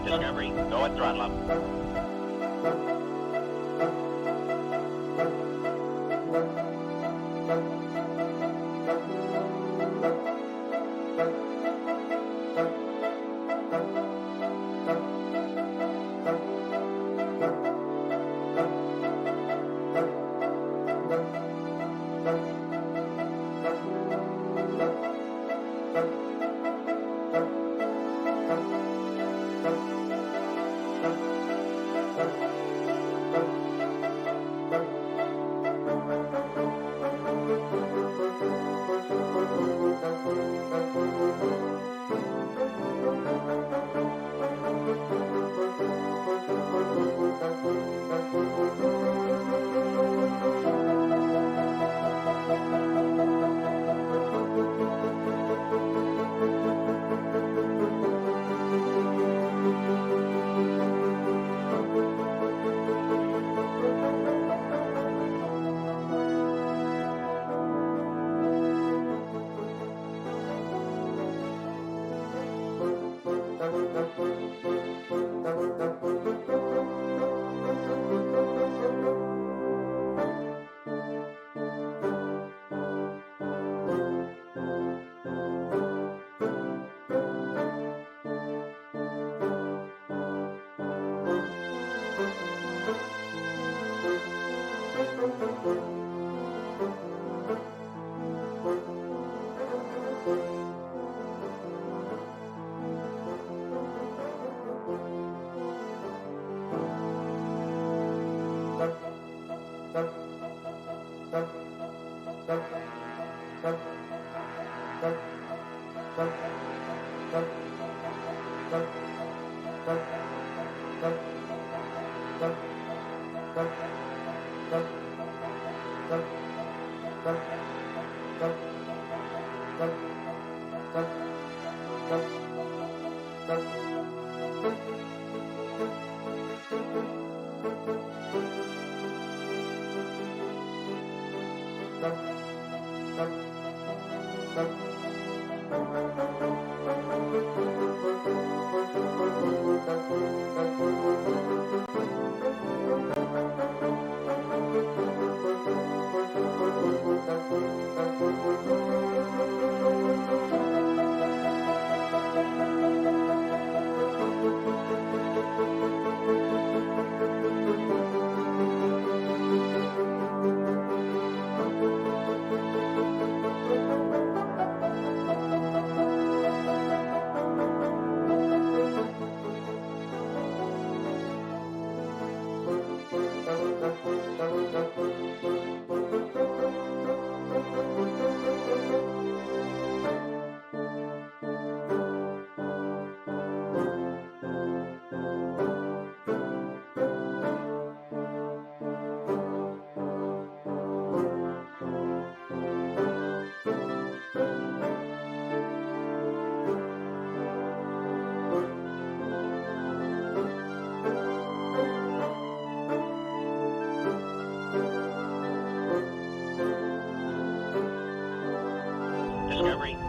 Discovery, go at throttle up.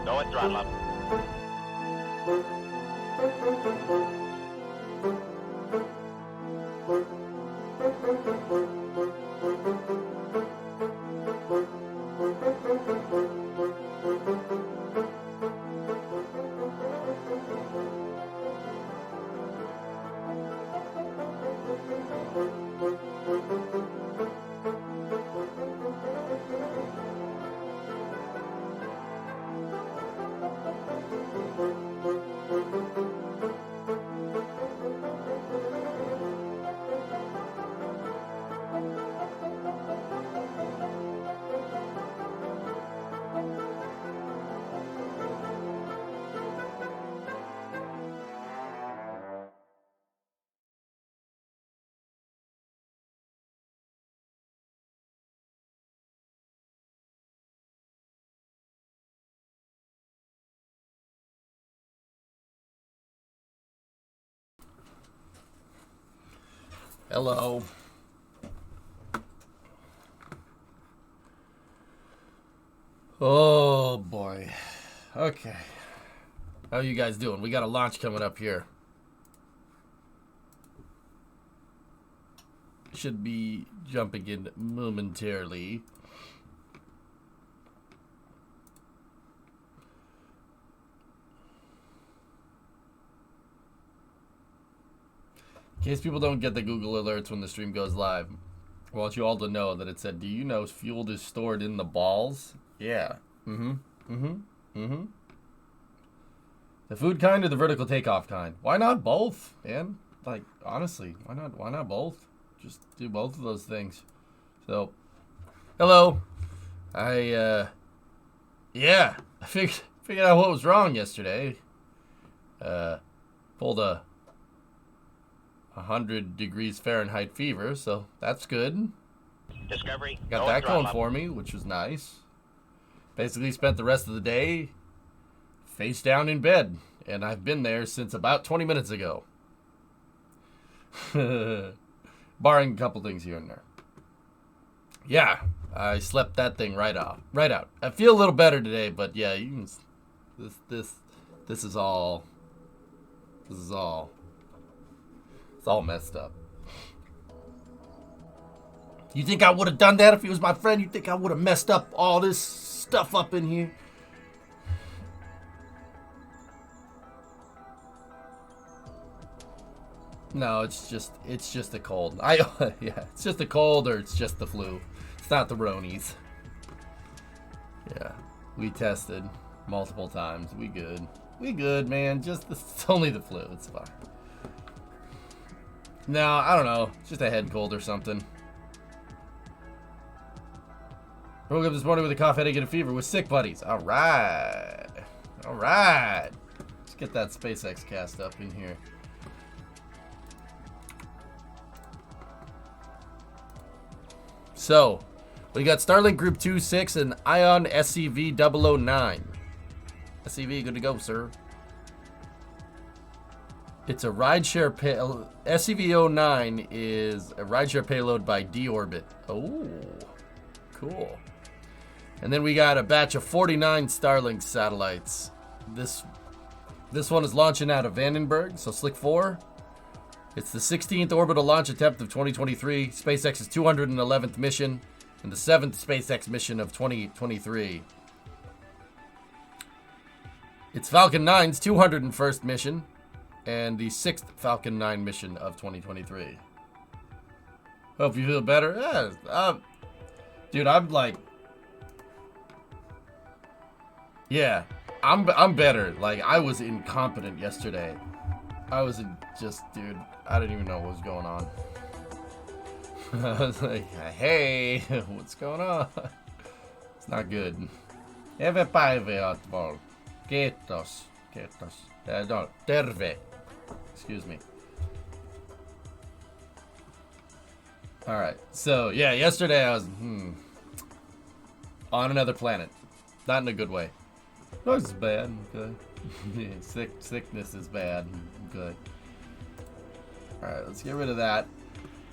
Go and throttle up. Hello. Oh boy. Okay. How you guys doing? We got a launch coming up here. Should be jumping in momentarily. In case people don't get the Google alerts when the stream goes live, I want you all to know that it said, do you know fuel is stored in the balls? Yeah. The food kind or the vertical takeoff kind? Why not both, man? Like, honestly, why not both? Just do both of those things. So, hello. I figured out what was wrong yesterday. Pulled a 100 degrees Fahrenheit fever, so that's good. Discovery. Got that going for me, which was nice. Basically spent the rest of the day face down in bed, and I've been there since about 20 minutes ago. Barring a couple things here and there. Yeah, I slept that thing right out. I feel a little better today, but yeah, you can, this is all it's all messed up. You think I would have done that if he was my friend? You think I would have messed up all this stuff up in here? No, it's just a cold. Yeah, it's just a cold or it's just the flu. It's not the Ronies. Yeah, we tested multiple times. We good, man. It's only the flu. It's fine. No, I don't know. It's just a head cold or something. I woke up this morning with a cough, headache, and a fever with sick buddies. All right. Let's get that SpaceX cast up in here. So, we got Starlink Group 2-6 and Ion SCV 009. SCV, good to go, sir. It's a rideshare payload. SCV-09 is a rideshare payload by D-Orbit. Oh, cool. And then we got a batch of 49 Starlink satellites. This one is launching out of Vandenberg, so Slick 4. It's the 16th orbital launch attempt of 2023, SpaceX's 211th mission, and the 7th SpaceX mission of 2023. It's Falcon 9's 201st mission, and the 6th Falcon 9 mission of 2023. Hope you feel better. Dude, I'm like... Yeah, I'm better. Like, I was incompetent yesterday. Dude, I didn't even know what was going on. I was like, hey, what's going on? It's not good. Hyvää päivää, Atval. Kiitos. No, terve. Excuse me. Alright, so, yeah, yesterday I was, on another planet. Not in a good way. Noise is bad, okay. Sickness is bad, okay. Alright, let's get rid of that.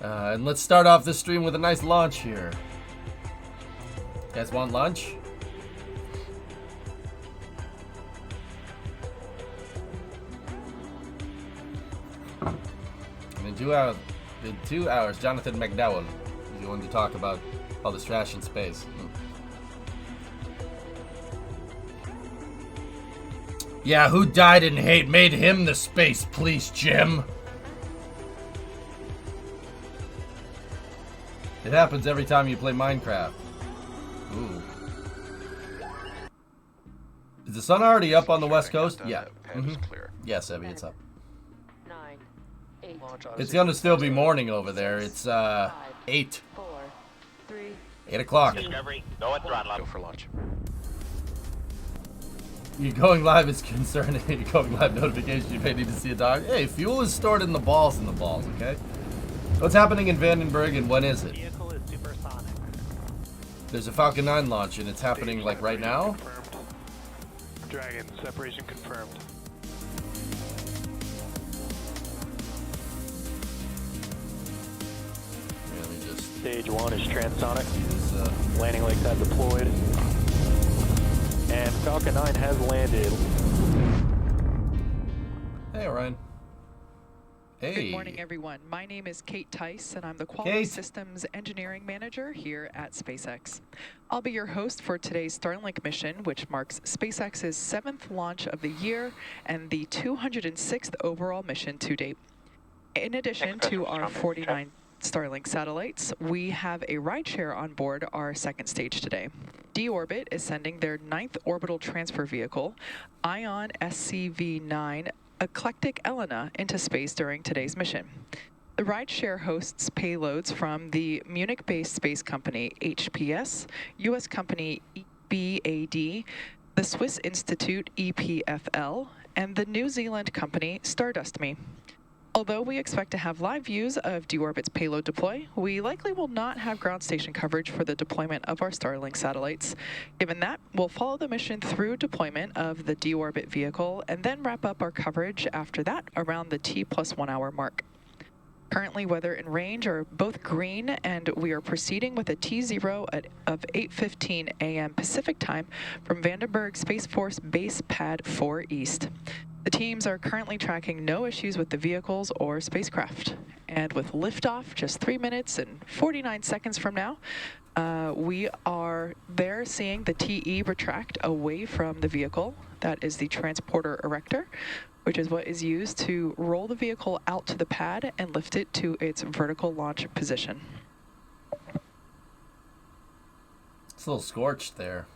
And let's start off this stream with a nice launch here. You guys want lunch? In 2 hours, Jonathan McDowell is going to talk about all this trash in space. Yeah, who died and made him the space police, Jim? It happens every time you play Minecraft. Ooh. Is the sun already up on the west coast? Yeah. Yes, Evie, it's up. 9, 8. It's gonna still be morning over there. It's 8. 4, 3. 8 o'clock. Discovery, go at throttle up. Go for launch. You're going live is concerning. You're going live notification. You may need to see a dog. Hey, fuel is stored in the balls, okay? What's happening in Vandenberg and when is it? Vehicle is supersonic. There's a Falcon 9 launch and it's happening like right now? Confirmed. Dragon, separation confirmed. Really just Stage 1 is transonic. use, Landing legs have deployed. And Falcon 9 has landed. Hey, Orion. Hey. Good morning, everyone. My name is Kate Tice, and I'm the Quality Kate. Systems Engineering Manager here at SpaceX. I'll be your host for today's Starlink mission, which marks SpaceX's 7th launch of the year and the 206th overall mission to date. In addition to our 49 Starlink satellites, we have a rideshare on board our second stage today. D-Orbit is sending their 9th orbital transfer vehicle, Ion SCV-9 Eclectic Elena, into space during today's mission. The rideshare hosts payloads from the Munich-based space company HPS, U.S. company BAD, the Swiss Institute EPFL, and the New Zealand company Stardust Me. Although we expect to have live views of D-Orbit's payload deploy, we likely will not have ground station coverage for the deployment of our Starlink satellites. Given that, we'll follow the mission through deployment of the D-Orbit vehicle and then wrap up our coverage after that around the T+1 hour mark. Currently, weather and range are both green, and we are proceeding with a T0 of 8:15 a.m. Pacific time from Vandenberg Space Force Base Pad 4 East. The teams are currently tracking no issues with the vehicles or spacecraft. And with liftoff just 3 minutes and 49 seconds from now, we are there seeing the TE retract away from the vehicle. That is the transporter erector, which is what is used to roll the vehicle out to the pad and lift it to its vertical launch position. it's a little scorched there.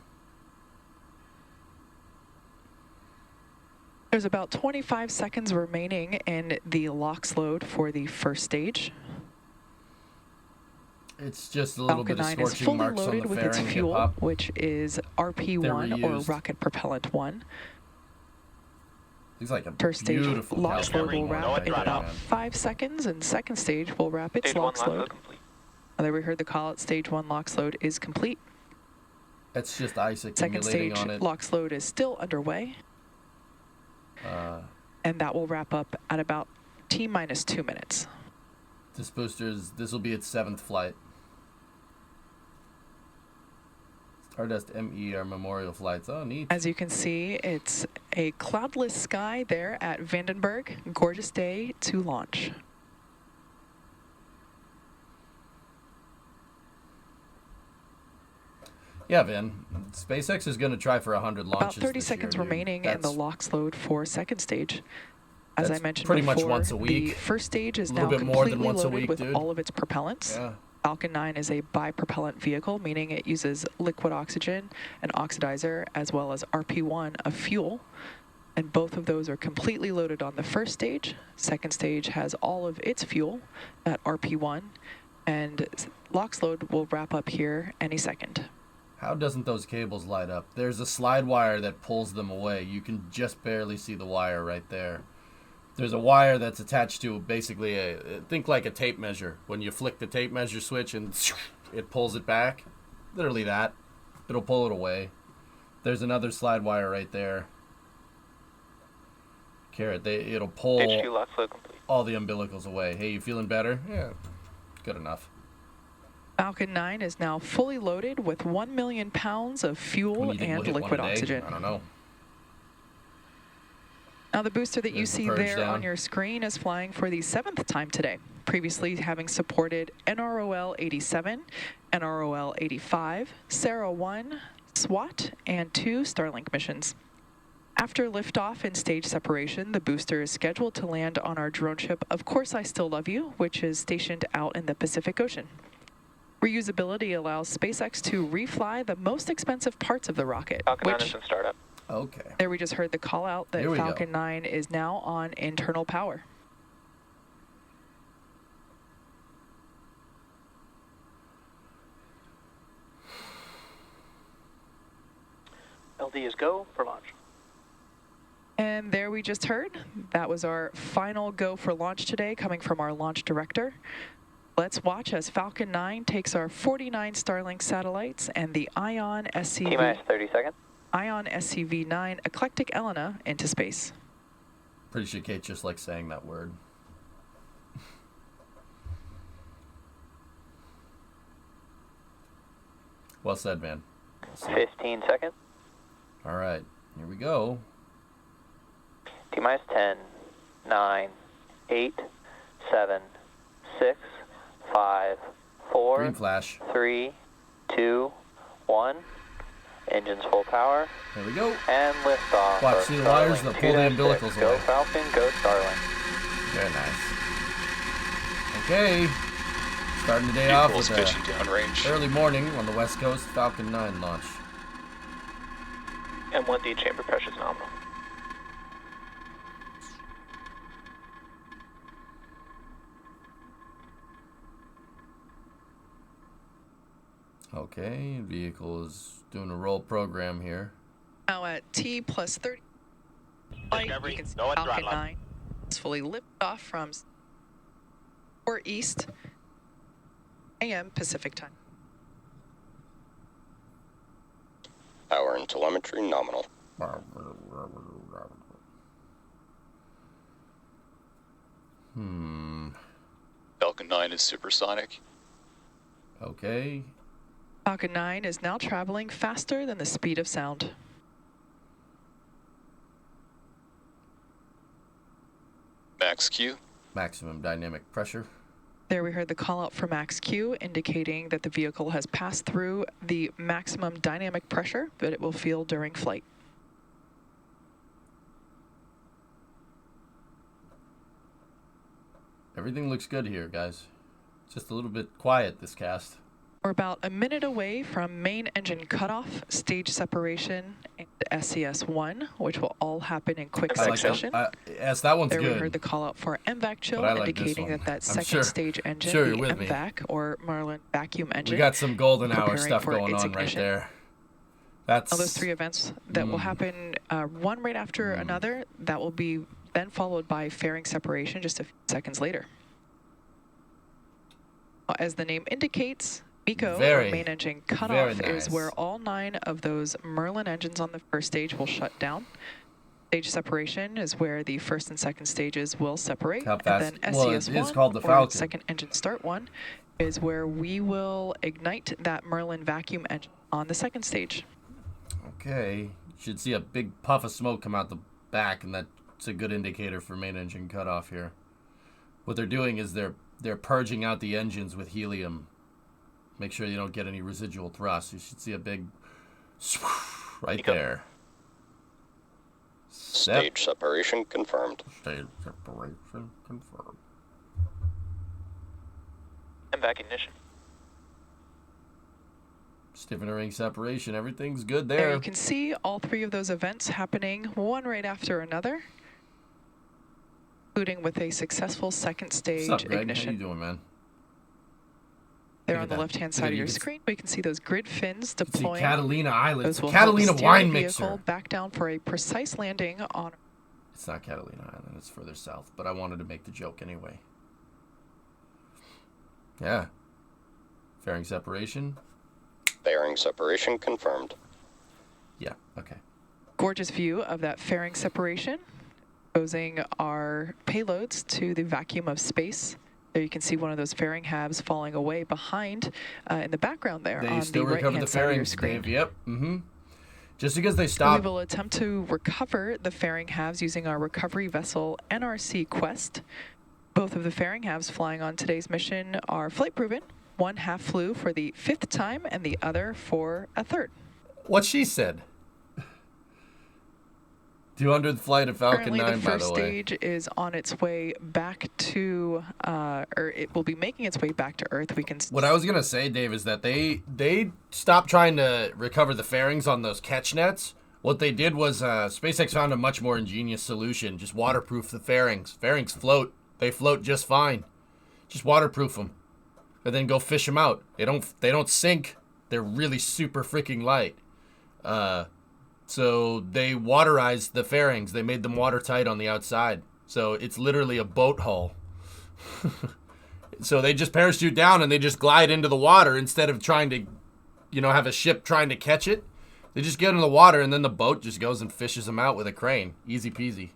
There's about 25 seconds remaining in the LOX load for the first stage. It's just a little Falcon bit of 9 is scorching fully marks on loaded the with its fairing. fuel, which is RP1 or reused. rocket propellant 1. Looks like a First stage beautiful LOX load will California wrap morning in right about now. 5 seconds, and second stage will wrap its LOX load. There we heard the call out, stage 1 LOX load is complete. It's just ice Second accumulating stage on it. LOX load is still underway, and that will wrap up at about T-2 minutes. This this will be its 7th flight. Stardust ME are memorial flights. Oh, neat. As you can see, it's a cloudless sky there at Vandenberg. Gorgeous day to launch. Yeah, Vin. SpaceX is going to try for 100 launches. About 30 this seconds year, dude. remaining in the That's LOX load for second stage. As I That's mentioned pretty before, much once a week. the first stage is A now little bit more completely than once a loaded week, with dude. all of its propellants. Yeah. Falcon 9 is a bipropellant vehicle, meaning it uses liquid oxygen, an oxidizer, as well as RP1, a fuel. And both of those are completely loaded on the first stage. Second stage has all of its fuel at RP1, and LOX load will wrap up here any second. How doesn't those cables light up? There's a slide wire that pulls them away. You can just barely see the wire right there. There's a wire that's attached to basically think like a tape measure. When you flick the tape measure switch and it pulls it back, literally that. It'll pull it away. There's another slide wire right there. Carrot, it'll pull all the umbilicals away. Hey, you feeling better? Yeah, good enough. Falcon 9 is now fully loaded with 1 million pounds of fuel When do you think and we'll hit liquid one a day? oxygen. I don't know. Now the booster that you There's the see purge there down. on your screen is flying for the 7th time today. previously having supported NROL 87, NROL 85, Sarah 1, SWAT, and 2 Starlink missions. After liftoff and stage separation, the booster is scheduled to land on our drone ship Of Course I Still Love You, which is stationed out in the Pacific Ocean. Reusability allows SpaceX to refly the most expensive parts of the rocket, Falcon 9 which is in startup. Okay. there we just heard the call out that Here we go. Falcon 9 is now on internal power. LD is go for launch. And there we just heard, that was our final go for launch today, coming from our launch director. Let's watch as Falcon 9 takes our 49 Starlink satellites and the Ion SCV, 30 seconds. Ion SCV-9 Eclectic Elena into space. Pretty sure Kate just likes saying that word. Well said, man. 15 seconds. All right, here we go. T-minus 10, 9, 8, 7, 6, 5, 4, Green flash. 3, 2, 1. Engines full power. There we go. And liftoff. Watch, of see the wires Starlink that pull the 2-6. umbilicals Go away. Falcon, go Starlink. Very nice. Okay. Starting the day off with Vehicles a pitching downrange. early morning on the West Coast Falcon 9 launch. M1D chamber pressure is nominal. Okay, vehicle is doing a roll program here. Now at T plus 30, light, Discovery, you can see go at Falcon throttle. 9 is fully lifted off from or east AM Pacific time. Power and telemetry nominal. Falcon 9 is supersonic. Okay. Falcon 9 is now traveling faster than the speed of sound. Max Q. Maximum dynamic pressure. There we heard the call out for max Q, indicating that the vehicle has passed through the maximum dynamic pressure that it will feel during flight. Everything looks good here, guys. Just a little bit quiet this cast. We're about a minute away from main engine cutoff, stage separation, and SES-1, which will all happen in quick I like succession. that. Yes, that one's There we good. heard the call out for MVAC chill, But I like this indicating one. that I'm second sure- stage engine, sure the you're with me. MVAC or Merlin vacuum engine. We got some golden hour preparing stuff for going its on right ignition. there. That's All those three events that will happen one right after another, that will be then followed by fairing separation just a few seconds later. As the name indicates, MECO, Very, or main engine very cutoff, nice. is where all 9 of those Merlin engines on the first stage will shut down. Stage separation is where the first and second stages will separate. How fast- And then well, it SES-1, is called the or Falcon. second engine start 1, is where we will ignite that Merlin vacuum engine on the second stage. okay. You should see a big puff of smoke come out the back, and that's a good indicator for main engine cutoff here. What they're doing is they're purging out the engines with helium. Make sure you don't get any residual thrust. You should see a big swoosh right there. Stage separation confirmed. Stage separation confirmed. MVAC ignition. Stiffening separation. Everything's good There there. you can see all 3 of those events happening one right after another, including with a successful second stage What's up, Greg? How ignition. you doing, man? There Look on at the that. left-hand Look side at of it. your You can screen, we can see those grid fins See deploying. Catalina Island. Those It's will a help Catalina steer wine the vehicle mixer. back down for a precise landing on. It's not Catalina Island. It's further south. But I wanted to make the joke anyway. Yeah. Fairing separation. Bearing separation confirmed. Yeah. Okay. Gorgeous view of that fairing separation, exposing our payloads to the vacuum of space. There you can see one of those fairing halves falling away behind in the background there They on still the recover right-hand the side of your fairings, screen. Dave. Yep. Mm-hmm. Just because they We stop. will attempt to recover the fairing halves using our recovery vessel NRC Quest. Both of the fairing halves flying on today's mission are flight proven. One half flew for the 5th time and the other for a 3rd. What she said. 200th flight of Falcon Currently, 9, the by first the way. stage is on its way back to, or it will be making its way back to Earth. We can. What I was going to say, Dave, is that they stopped trying to recover the fairings on those catch nets. What they did was SpaceX found a much more ingenious solution. Just waterproof the fairings. Fairings float. They float just fine. Just waterproof them. And then go fish them out. They don't sink. They're really super freaking light. So they waterized the fairings. They made them watertight on the outside. So it's literally a boat hull. So they just parachute down and they just glide into the water instead of trying to, have a ship trying to catch it. They just get in the water and then the boat just goes and fishes them out with a crane. Easy peasy.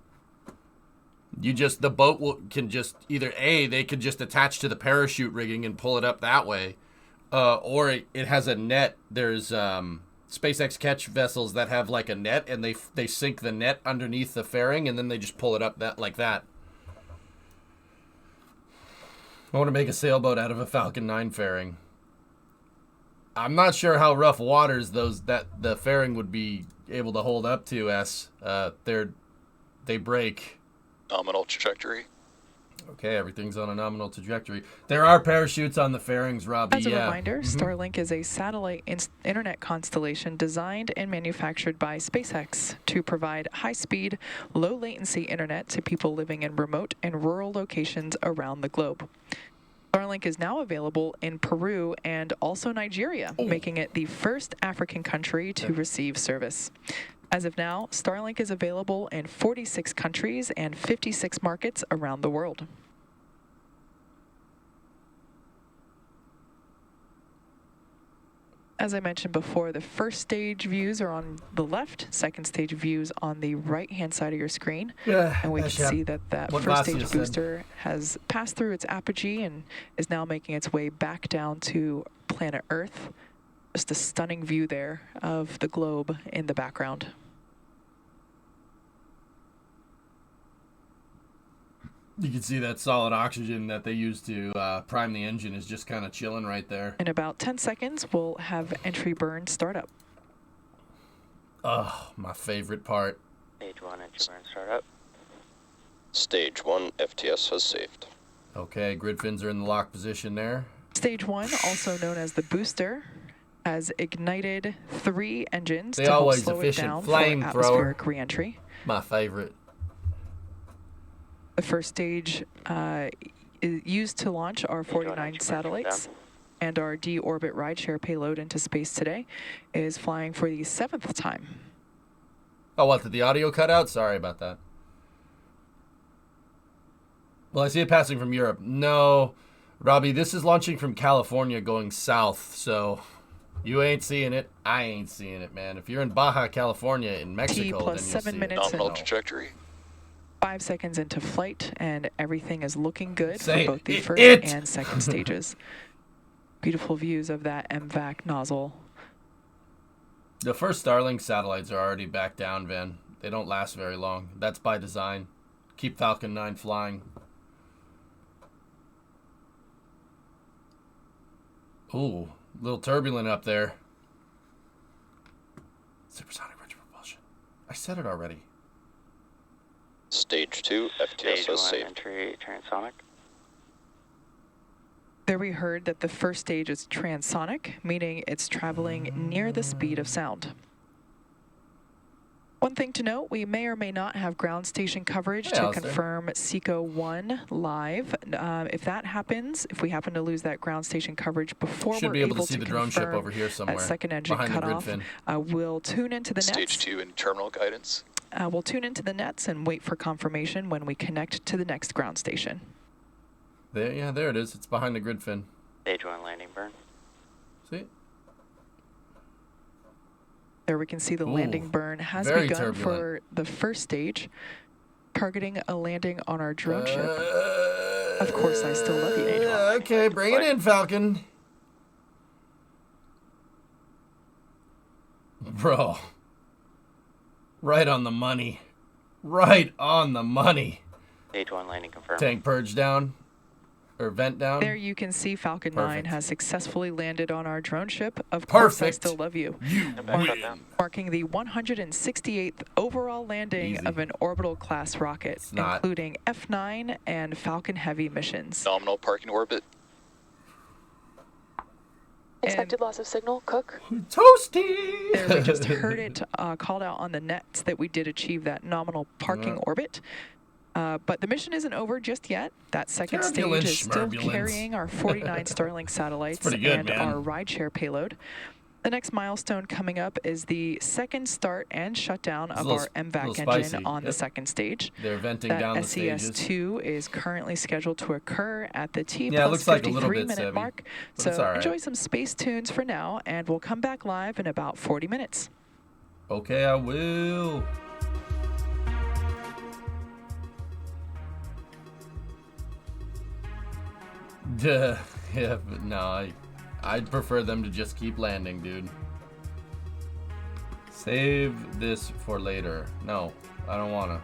The boat can just either they could just attach to the parachute rigging and pull it up that way, or it has a net. There's SpaceX catch vessels that have like a net, and they sink the net underneath the fairing, and then they just pull it up like that. I want to make a sailboat out of a Falcon 9 fairing. I'm not sure how rough waters the fairing would be able to hold up to. They break. Nominal trajectory. Okay, everything's on a nominal trajectory. There are parachutes on the fairings, Robbie. As a reminder, Starlink is a satellite internet constellation designed and manufactured by SpaceX to provide high-speed, low-latency internet to people living in remote and rural locations around the globe. Starlink is now available in Peru and also Nigeria, making it the first African country to receive service. As of now, Starlink is available in 46 countries and 56 markets around the world. As I mentioned before, the first stage views are on the left, second stage views on the right-hand side of your screen. Yeah, and we can see that what first stage Vasya said. booster has passed through its apogee and is now making its way back down to planet Earth. Just a stunning view there of the globe in the background. You can see that solid oxygen that they use to prime the engine is just kind of chilling right there. In about 10 seconds, we'll have entry burn start up. Oh, my favorite part. Stage 1, entry burn startup. Stage 1 FTS has saved. Okay, grid fins are in the lock position there. Stage 1, also known as the booster, has ignited 3 engines They to help always slow it efficient down for flamethrower. atmospheric reentry. My favorite. The first stage is used to launch our 49 satellites, and our deorbit rideshare payload into space today is flying for the 7th time. Oh, what, did the audio cut out? Sorry about that. Well, I see it passing from Europe. No, Robbie, this is launching from California going south, so you ain't seeing it. I ain't seeing it, man. If you're in Baja California in Mexico, T then plus you'll 7 see minutes it. Nominal and trajectory. 5 seconds into flight, and everything is looking good Say for both the it. first It. and second stages. Beautiful views of that MVAC nozzle. The first Starlink satellites are already back down, Van. They don't last very long. That's by design. Keep Falcon 9 flying. Ooh, a little turbulent up there. Supersonic retro propulsion. I said it already. Stage 2 FTS Stage has 1, saved. entry transonic. There we heard that the first stage is transonic, meaning it's traveling near the speed of sound. One thing to note, we may or may not have ground station coverage to Alistair. confirm SECO 1 live. If that happens, if we happen to lose that ground station coverage before Should we're be able to see to the drone ship confirm over here somewhere. that second engine behind the grid cutoff, fin. we'll tune into the Stage nets. 2 in terminal guidance. We'll tune into the nets and wait for confirmation when we connect to the next ground station. There, yeah, there it is. It's behind the grid fin. Stage 1, landing burn. See? There we can see the Ooh, landing burn has very begun turbulent. for the first stage, targeting a landing on our drone ship. Of course, I still love you. Okay, bring it in, Falcon. Bro. Right on the money. Right on the money. Stage 1 landing confirmed. Tank purge down. Or vent down. There you can see Falcon 9 Perfect. has successfully landed on our drone ship. Of course, I Perfect. still love you. You And back win. down. Marking the 168th overall landing Easy. of an orbital class rocket, It's not. including F9 and Falcon Heavy missions. Nominal parking orbit. Expected loss of signal, Cook. Toasty! There we just heard it called out on the nets that we did achieve that nominal parking Yeah. orbit. But the mission isn't over just yet. That second Turbulence, stage is still schmurbulence. carrying our 49 Starlink satellites pretty good, and man. our rideshare payload. The next milestone coming up is the second start and shutdown of little our MVAC little engine spicy. on the Yep. second stage. They're venting That down the stages. SES-2 is currently scheduled to occur at the T Yeah, it plus looks like a little 53 bit minute Sebby, mark. but it's So all right. enjoy some space tunes for now, and we'll come back live in about 40 minutes. Okay, I will. Duh. Yeah, but no, I'd prefer them to just keep landing, dude. Save this for later. No, I don't wanna.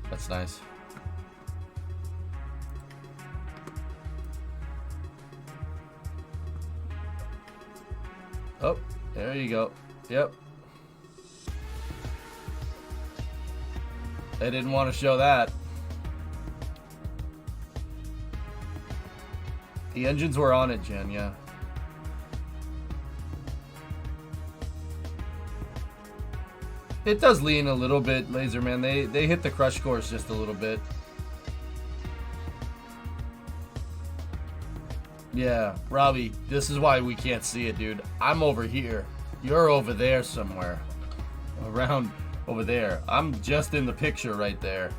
That's nice. Oh, there you go. Yep. They didn't want to show that. The engines were on it, Jen, yeah. It does lean a little bit, Laserman. They hit the crush course just a little bit. Yeah, Robbie, this is why we can't see it, dude. I'm over here. You're over there somewhere. Around over there. I'm just in the picture right there.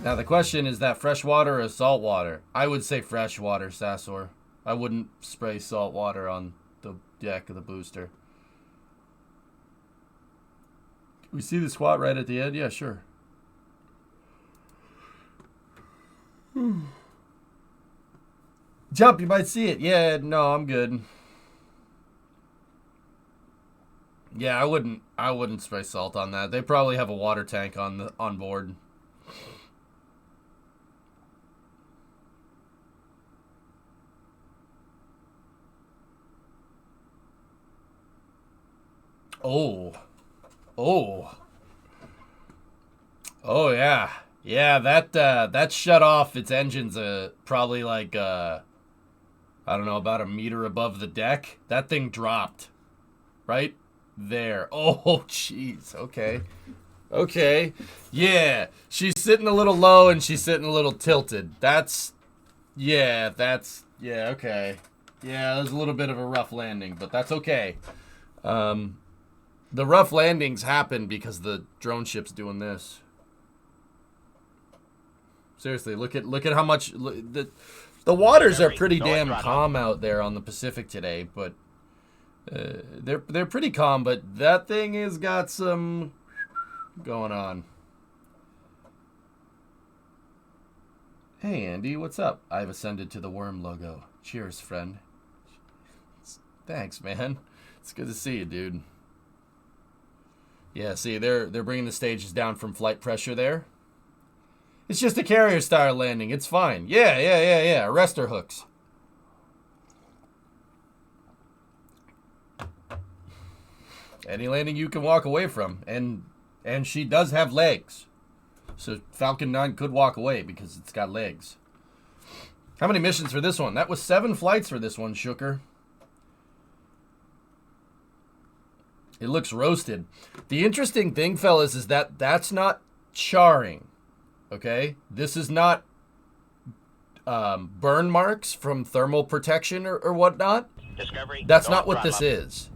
Now the question is that fresh water or salt water? I would say fresh water, Sassor. I wouldn't spray salt water on the deck of the booster. Can we see the squat right at the end? Yeah, sure. Jump, you might see it. Yeah, no, I'm good. Yeah, I wouldn't spray salt on that. They probably have a water tank on board. Oh. Oh. Oh yeah. Yeah, that shut off its engines probably like I don't know, about a meter above the deck. That thing dropped. Right there. Oh, jeez. Okay. Okay. Yeah. She's sitting a little low and she's sitting a little tilted. Yeah, okay. Yeah, that was a little bit of a rough landing, but that's okay. The rough landings happen because the drone ship's doing this. Seriously, look at how much the waters are pretty damn calm out there on the Pacific today, but they're pretty calm, but that thing has got some going on. Hey Andy, what's up? I've ascended to the worm logo. Cheers, friend. Thanks, man. It's good to see you, dude. Yeah, see, they're bringing the stages down from flight pressure there. It's just a carrier style landing. It's fine. Yeah. Arrestor hooks. Any landing you can walk away from, and she does have legs, so Falcon 9 could walk away because it's got legs. How many missions for this one? That was 7 flights for this one, Shooker. It looks roasted. The interesting thing, fellas, is that that's not charring. Okay? This is not burn marks from thermal protection or whatnot. Discovery. That's not what this is.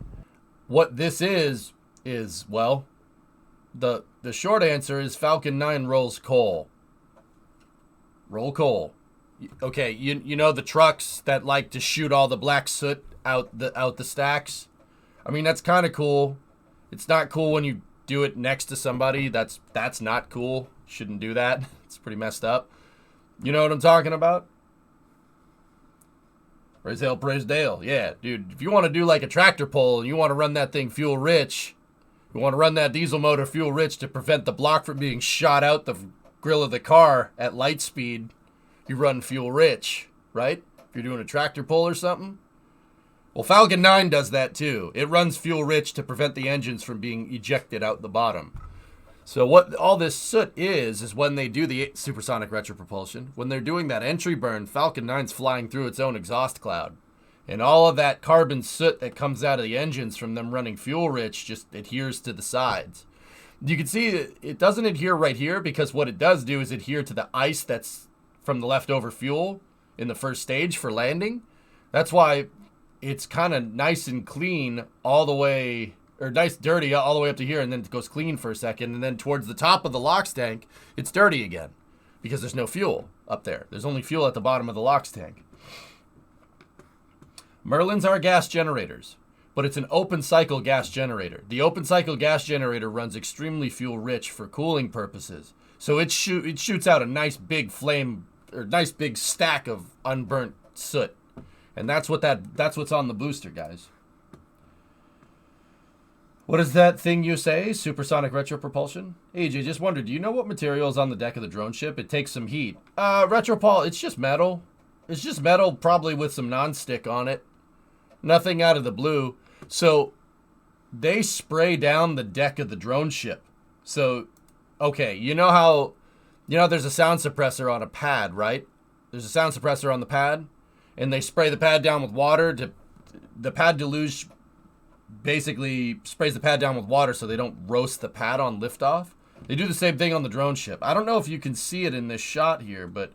What this is, well, the short answer is Falcon 9 rolls coal. Roll coal. Okay, you know the trucks that like to shoot all the black soot out the stacks? I mean, that's kind of cool. It's not cool when you do it next to somebody. That's not cool. Shouldn't do that. It's pretty messed up. You know what I'm talking about? Raise hell, praise Dale. Yeah, dude, if you want to do like a tractor pull and you want to run that thing fuel rich, you want to run that diesel motor fuel rich to prevent the block from being shot out the grill of the car at light speed, you run fuel rich, right? If you're doing a tractor pull or something. Well, Falcon 9 does that too. It runs fuel rich to prevent the engines from being ejected out the bottom. So what all this soot is when they do the supersonic retropropulsion, when they're doing that entry burn, Falcon 9's flying through its own exhaust cloud. And all of that carbon soot that comes out of the engines from them running fuel rich just adheres to the sides. You can see it doesn't adhere right here because what it does do is adhere to the ice that's from the leftover fuel in the first stage for landing. That's why it's kind of nice and clean all the way, or nice dirty all the way up to here, and then it goes clean for a second, and then towards the top of the LOX tank, it's dirty again because there's no fuel up there. There's only fuel at the bottom of the LOX tank. Merlins are gas generators, but it's an open cycle gas generator. The open cycle gas generator runs extremely fuel rich for cooling purposes. So it shoots out a nice big flame, or nice big stack of unburnt soot. And that's what's on the booster, guys. What is that thing you say? Supersonic retropropulsion? AJ, just wondered, do you know what material is on the deck of the drone ship? It takes some heat. Retropol, it's just metal. It's just metal, probably with some non-stick on it. Nothing out of the blue. So they spray down the deck of the drone ship. So, okay, you know how there's a sound suppressor on a pad, right? There's a sound suppressor on the pad, and they spray the pad down with water. The pad deluge basically sprays the pad down with water so they don't roast the pad on liftoff. They do the same thing on the drone ship. I don't know if you can see it in this shot here, but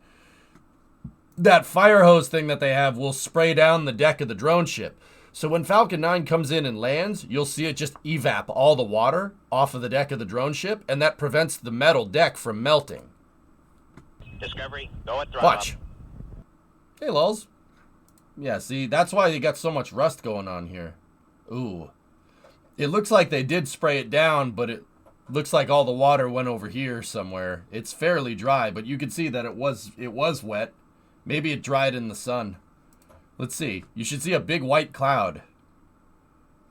that fire hose thing that they have will spray down the deck of the drone ship. So when Falcon 9 comes in and lands, you'll see it just evap all the water off of the deck of the drone ship, and that prevents the metal deck from melting. Discovery, go at throttle. Watch. Hey, lulz. Yeah, see, that's why you got so much rust going on here. Ooh. It looks like they did spray it down, but it looks like all the water went over here somewhere. It's fairly dry, but you can see that it was wet. Maybe it dried in the sun. Let's see. You should see a big white cloud.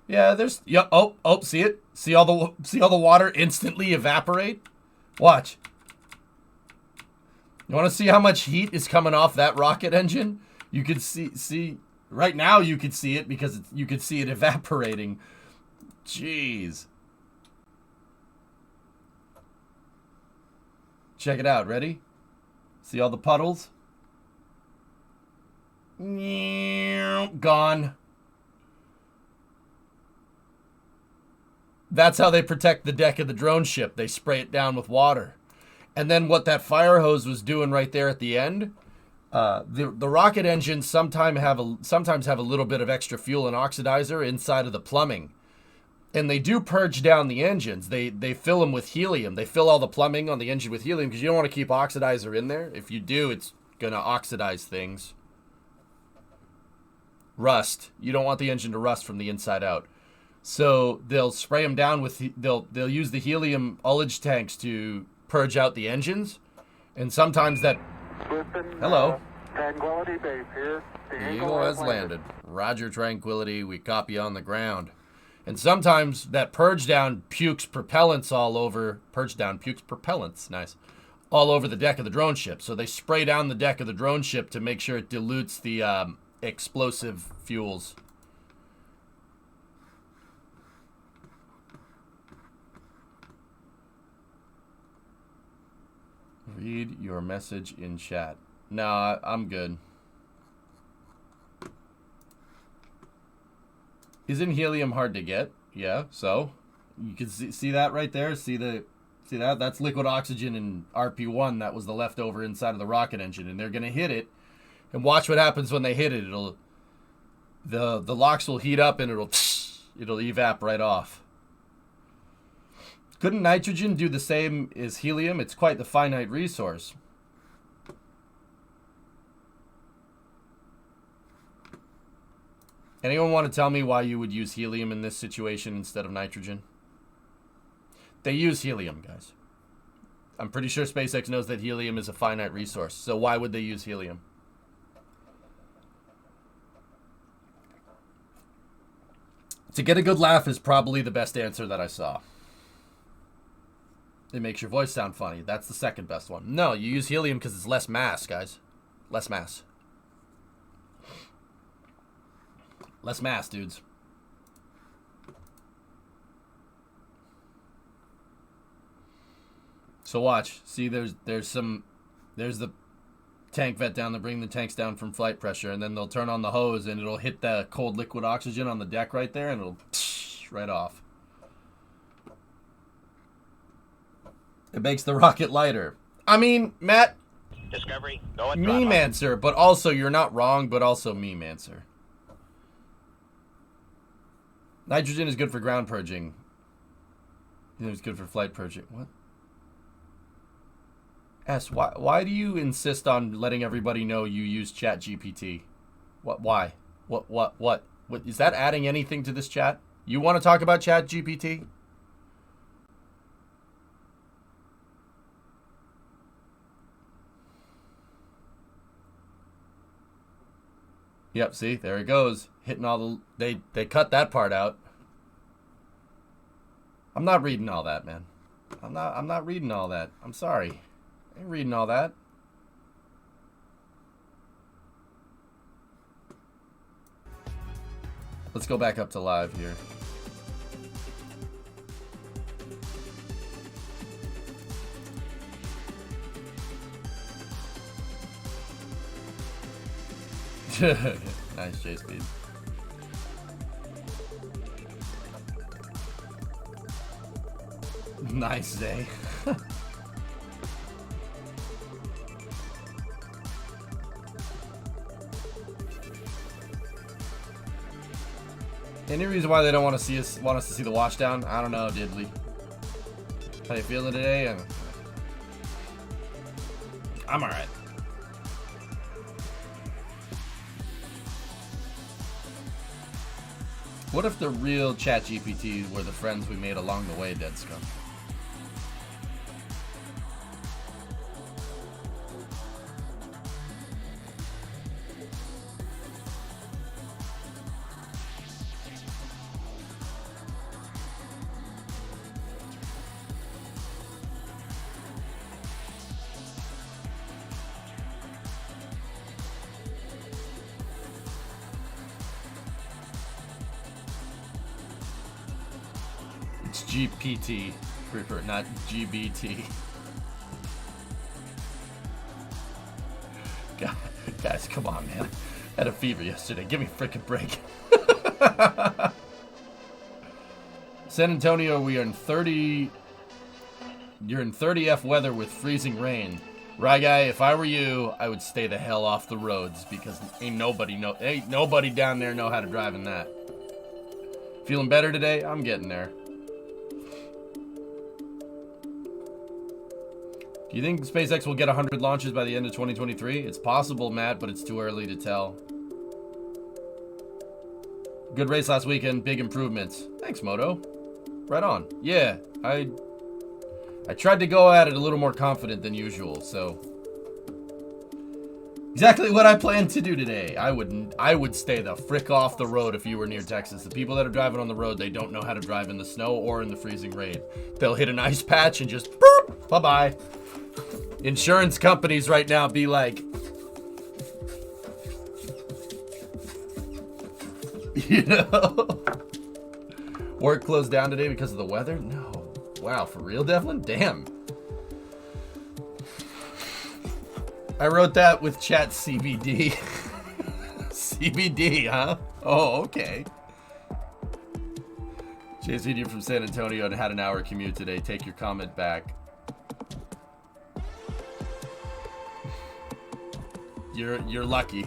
Yeah, there's see it? See all the water instantly evaporate? Watch. You want to see how much heat is coming off that rocket engine? You can see right now you can see it because you can see it evaporating. Jeez. Check it out. Ready? See all the puddles? Gone. That's how they protect the deck of the drone ship. They spray it down with water. And then what that fire hose was doing right there at the end, the rocket engines sometimes have a little bit of extra fuel and oxidizer inside of the plumbing. And they do purge down the engines. They fill them with helium. They fill all the plumbing on the engine with helium because you don't want to keep oxidizer in there. If you do, it's going to oxidize things. Rust. You don't want the engine to rust from the inside out. So they'll spray them down with, they'll use the helium ullage tanks to purge out the engines. And sometimes that, hello. Tranquility Base here. The Eagle has landed. Roger, Tranquility. We copy on the ground. And sometimes that purge down pukes propellants all over, nice, all over the deck of the drone ship. So they spray down the deck of the drone ship to make sure it dilutes the explosive fuels. Read your message in chat. No, I'm good. Isn't helium hard to get? Yeah, so you can see that right there. See that? That's liquid oxygen in RP1. That was the leftover inside of the rocket engine, and they're gonna hit it. And watch what happens when they hit it. The LOX will heat up and it'll evap right off. Couldn't nitrogen do the same as helium? It's quite the finite resource. Anyone want to tell me why you would use helium in this situation instead of nitrogen? They use helium, guys. I'm pretty sure SpaceX knows that helium is a finite resource. So why would they use helium? To get a good laugh is probably the best answer that I saw. It makes your voice sound funny. That's the second best one. No, you use helium because it's less mass, guys. Less mass. Less mass, dudes. So watch. See, there's the tank vet down to bring the tanks down from flight pressure, and then they'll turn on the hose and it'll hit the cold liquid oxygen on the deck right there, and it'll right off. It makes the rocket lighter. I mean, Matt, Discovery, go and meme answer, but also you're not wrong, but also meme answer. Nitrogen is good for ground purging. It's good for flight purging. What? S, why do you insist on letting everybody know you use ChatGPT? What? Why? What? Is that adding anything to this chat? You want to talk about ChatGPT? Yep, see, there it goes. Hitting all the they cut that part out. I'm not reading all that, man. I'm not reading all that. I'm sorry. I ain't reading all that. Let's go back up to live here. Nice, J-Speed. Nice day. Any reason why they don't want us to see the washdown? I don't know, Diddley. How you feeling today? I'm alright. What if the real ChatGPT were the friends we made along the way, Dead Scum? It's GPT, Creeper, not GBT. Guys, come on, man. I had a fever yesterday. Give me a freaking break. San Antonio, we are in 30. You're in 30F weather with freezing rain. Right, guy, if I were you, I would stay the hell off the roads because ain't nobody down there know how to drive in that. Feeling better today? I'm getting there. Do you think SpaceX will get 100 launches by the end of 2023? It's possible, Matt, but it's too early to tell. Good race last weekend, big improvements. Thanks, Moto. Right on. Yeah, I tried to go at it a little more confident than usual, so exactly what I planned to do today. I would stay the frick off the road if you were near Texas. The people that are driving on the road, they don't know how to drive in the snow or in the freezing rain. They'll hit an ice patch and just boop, bye-bye. Insurance companies right now be like, you know, work closed down today because of the weather? No. Wow, for real, Devlin? Damn. I wrote that with chat CBD. CBD, huh? Oh, okay. JC, you're from San Antonio and had an hour commute today. Take your comment back. You're lucky.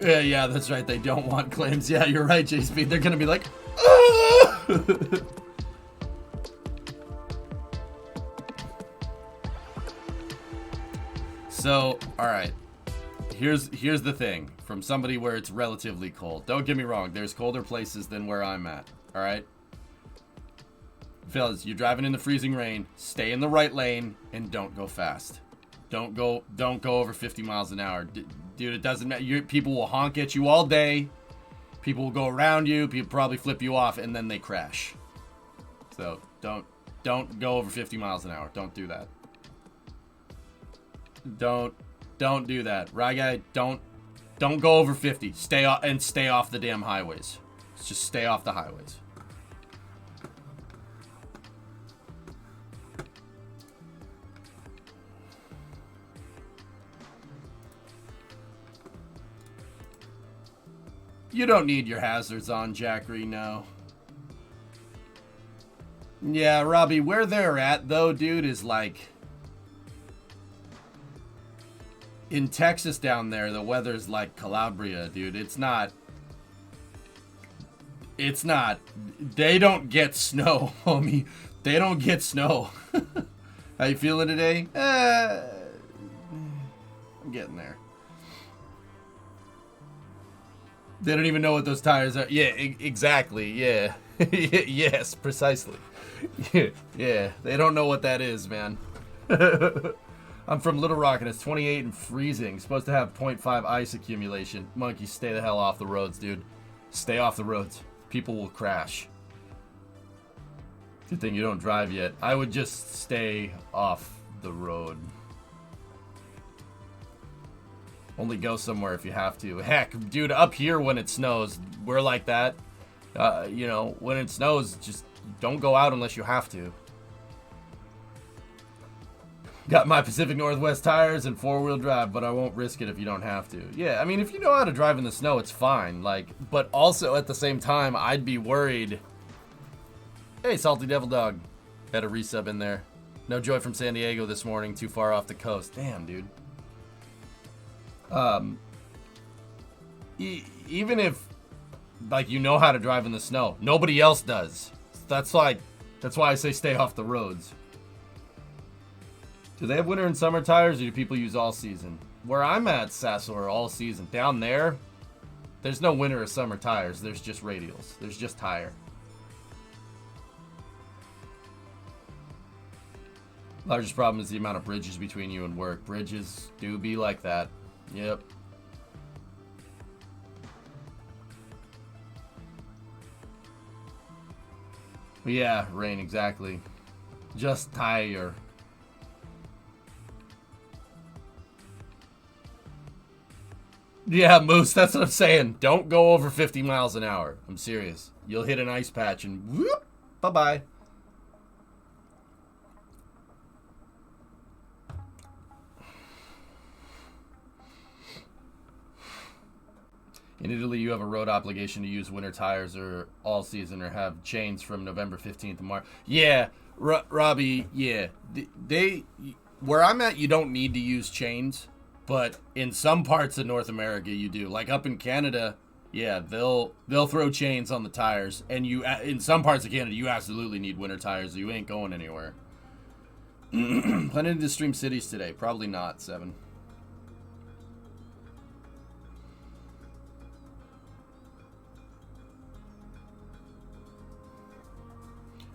Yeah, that's right. They don't want claims. Yeah, you're right, JSP. They're gonna be like, ah! So, all right. Here's the thing. From somebody where it's relatively cold. Don't get me wrong. There's colder places than where I'm at. All right. Fellas, you're driving in the freezing rain. Stay in the right lane and don't go fast. Don't go over 50 miles an hour. Dude, it doesn't matter. People will honk at you all day. People will go around you. People probably flip you off, and then they crash. So don't go over 50 miles an hour. Don't do that. Don't do that. Right, guy? Don't go over 50. Stay off the damn highways. Just stay off the highways. You don't need your hazards on, Jackery, no. Yeah, Robbie, where they're at, though, dude, is like... In Texas down there, the weather's like Calabria, dude. It's not... They don't get snow, homie. They don't get snow. How you feeling today? I'm getting there. They don't even know what those tires are. Yeah, exactly. Yeah. Yes, precisely. Yeah, they don't know what that is, man. I'm from Little Rock, and it's 28 and freezing. Supposed to have 0.5 ice accumulation. Monkey, stay the hell off the roads, dude. Stay off the roads. People will crash. Good thing you don't drive yet. I would just stay off the road. Only go somewhere if you have to. Heck, dude, up here when it snows, we're like that. You know, when it snows, just don't go out unless you have to. Got my Pacific Northwest tires and 4-wheel drive, but I won't risk it if you don't have to. Yeah, I mean, if you know how to drive in the snow, it's fine. Like, but also at the same time, I'd be worried. Hey, Salty Devil Dog. Had a resub in there. No joy from San Diego this morning, too far off the coast. Damn, dude. Even if, like, you know how to drive in the snow, nobody else does. That's why I say stay off the roads. Do they have winter and summer tires, or do people use all season? Where I'm at, Sasso, are all season. Down there, there's no winter or summer tires. There's just radials. There's just tire. Largest problem is the amount of bridges between you and work. Bridges do be like that. Yep. Yeah, Rain, exactly. Just tire. Yeah, Moose, that's what I'm saying. Don't go over 50 miles an hour. I'm serious. You'll hit an ice patch and whoop, bye-bye. In Italy, you have a road obligation to use winter tires or all season or have chains from November 15th to March. Yeah, Robbie, yeah. Where I'm at, you don't need to use chains, but in some parts of North America, you do. Like up in Canada, yeah, they'll throw chains on the tires, and in some parts of Canada, you absolutely need winter tires. You ain't going anywhere. Planning to stream cities today? Probably not, 7.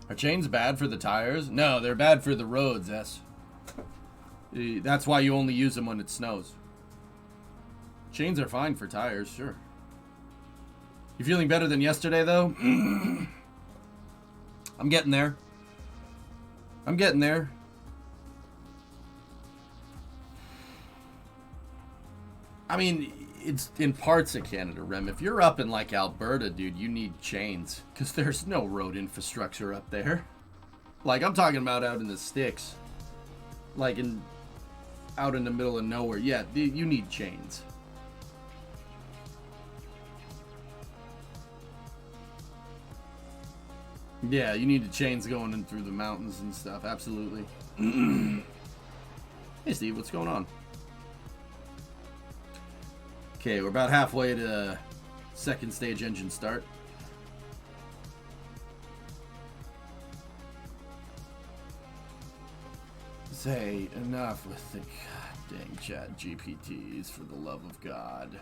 Are chains bad for the tires? No, they're bad for the roads, S. That's why you only use them when it snows. Chains are fine for tires, sure. You feeling better than yesterday, though? I'm getting there. I'm getting there. I mean, it's in parts of Canada, Rem. If you're up in, like, Alberta, dude, you need chains. Because there's no road infrastructure up there. Like, I'm talking about out in the sticks. Like, out in the middle of nowhere. Yeah, you need chains. Yeah, you need the chains going in through the mountains and stuff. Absolutely. Hey, Steve, what's going on? Okay, we're about halfway to second stage engine start. Say enough with the dang chat GPTs, for the love of God.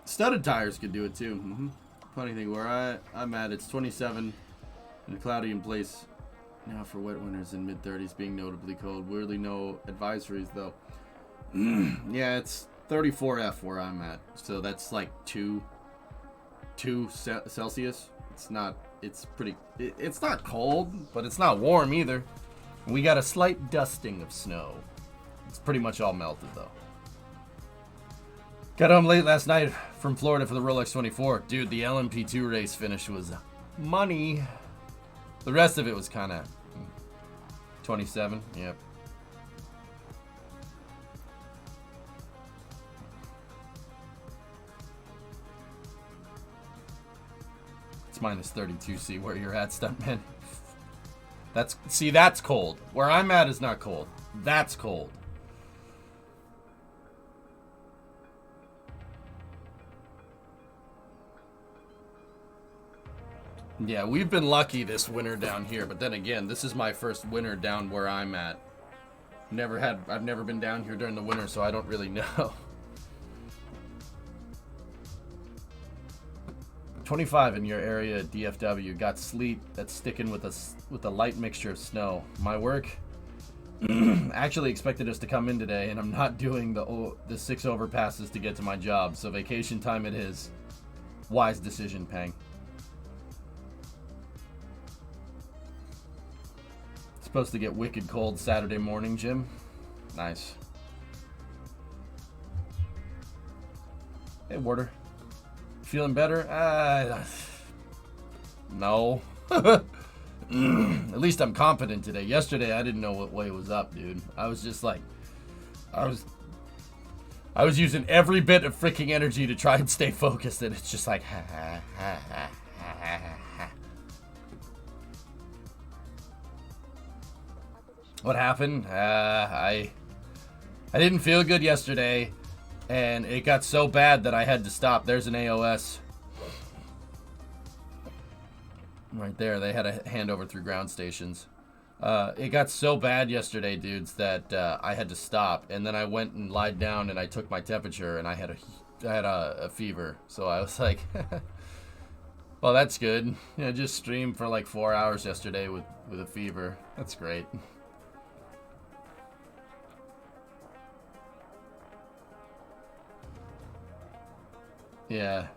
Studded tires could do it too. Funny thing, where I'm at, it's 27 and cloudy in place now for wet winters in mid-30s, being notably cold. Weirdly, no advisories though. Yeah, it's 34 where I'm at, so that's like 2 Celsius. It's not cold, but it's not warm either. We got a slight dusting of snow. It's pretty much all melted though. Got home late last night from Florida for the Rolex 24. Dude, the LMP2 race finish was money. The rest of it was kind of 27. Yep. It's minus 32. See where you're at, stuntman. That's cold. Where I'm at is not cold. That's cold. Yeah, we've been lucky this winter down here, but then again, this is my first winter down where I'm at. I've never been down here during the winter, so I don't really know. 25 in your area at DFW. Got sleet that's sticking with a light mixture of snow. My work actually expected us to come in today, and I'm not doing the 6 overpasses to get to my job, so vacation time it is. Wise decision, Pang. Supposed to get wicked cold Saturday morning, Jim. Nice. Hey, Warder. Feeling better? No. At least I'm confident today. Yesterday, I didn't know what way was up, dude. I was just like... I was using every bit of freaking energy to try and stay focused, and it's just like... What happened? I didn't feel good yesterday, and it got so bad that I had to stop. There's an AOS. Right there, they had a handover through ground stations. It got so bad yesterday, dudes, that I had to stop. And then I went and lied down, and I took my temperature, and I had a fever. So I was like, well, that's good. You know, just streamed for like 4 hours yesterday with a fever. That's great. Yeah.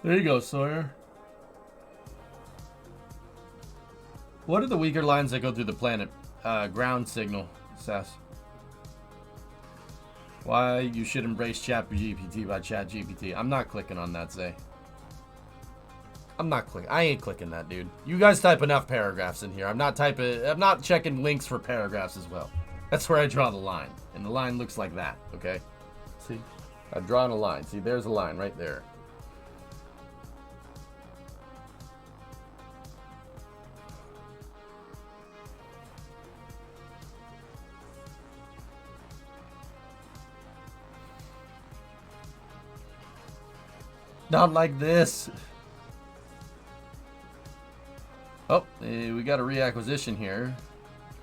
There you go, Sawyer. What are the weaker lines that go through the planet? Ground signal, Sass. Why you should embrace ChatGPT by ChatGPT. I'm not clicking on that, Zay. I ain't clicking that, dude. You guys type enough paragraphs in here. I'm not checking links for paragraphs as well. That's where I draw the line. And the line looks like that, okay? See? I've drawn a line. See, there's a line right there. Not like this. Oh, we got a reacquisition here.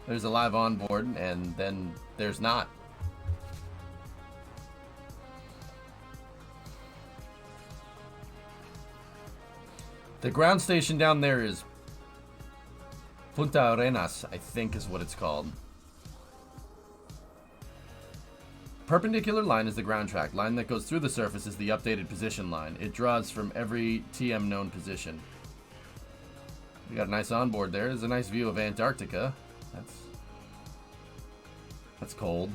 There's a live onboard, and then there's not. The ground station down there is Punta Arenas, I think is what it's called. Perpendicular line is the ground track. Line that goes through the surface is the updated position line. It draws from every TM known position. We got a nice onboard there. There's a nice view of Antarctica. That's cold.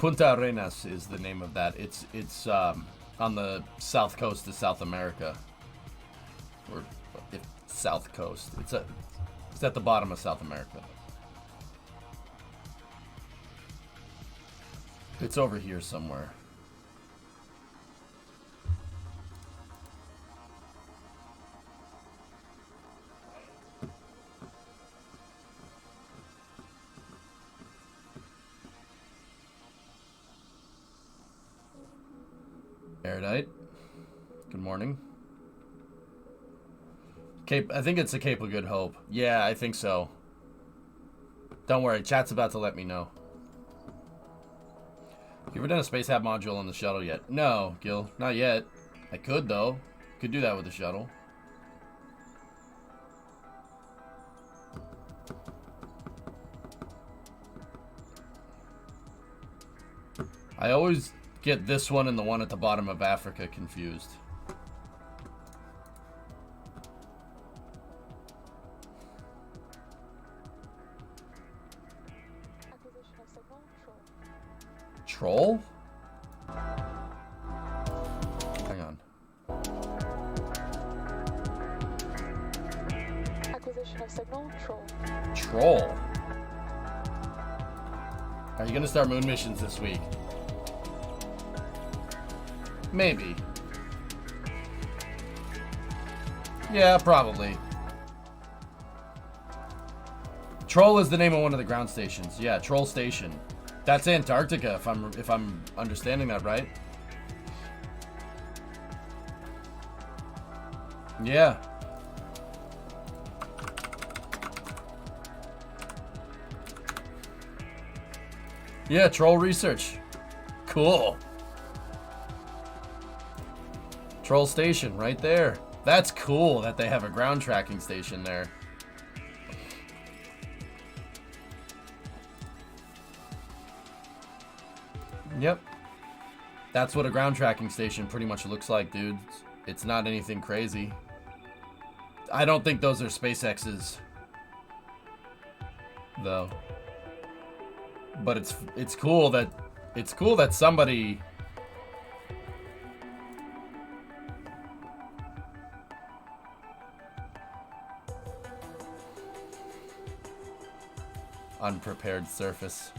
Punta Arenas is the name of that. It's on the south coast of South America, or South Coast. It's at the bottom of South America. It's over here somewhere. Erudite. Good morning. Cape, I think it's the Cape of Good Hope. Yeah, I think so. Don't worry, chat's about to let me know. You ever done a space hab module on the shuttle yet? No, Gil, not yet. I could though. Could do that with the shuttle. I always get this one and the one at the bottom of Africa confused. Acquisition of signal, Troll. Troll? Hang on. Acquisition of signal, Troll. Troll? Are you gonna start moon missions this week? Maybe. Yeah, probably. Troll is the name of one of the ground stations. Yeah, Troll Station. That's Antarctica, if I'm understanding that right. Yeah. Yeah, Troll Research. Cool. Troll Station, right there. That's cool that they have a ground tracking station there. Yep. That's what a ground tracking station pretty much looks like, dude. It's not anything crazy. I don't think those are SpaceX's, though. But it's cool that somebody unprepared surface.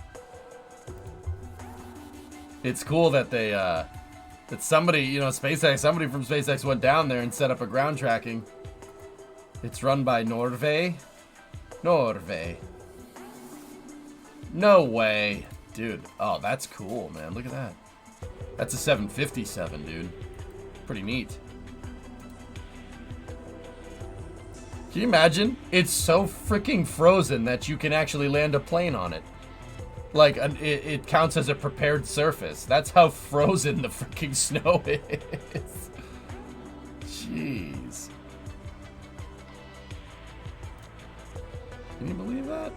It's cool that they that somebody, you know, somebody from SpaceX went down there and set up a ground tracking. It's run by Norway. No way. Dude, oh, that's cool, man. Look at that. That's a 757, dude. Pretty neat. Can you imagine? It's so freaking frozen that you can actually land a plane on it. Like, it counts as a prepared surface. That's how frozen the freaking snow is. Jeez. Can you believe that?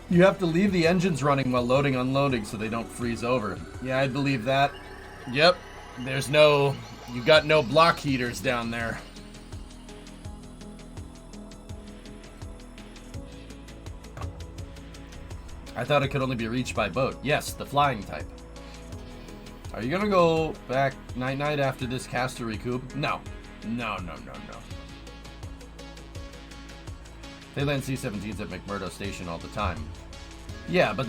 You have to leave the engines running while loading, unloading so they don't freeze over. Yeah, I believe that. Yep. You got no block heaters down there. I thought it could only be reached by boat. Yes, the flying type. Are you gonna go back night-night after this cast to recoup? No. No. They land C-17s at McMurdo Station all the time. Yeah, but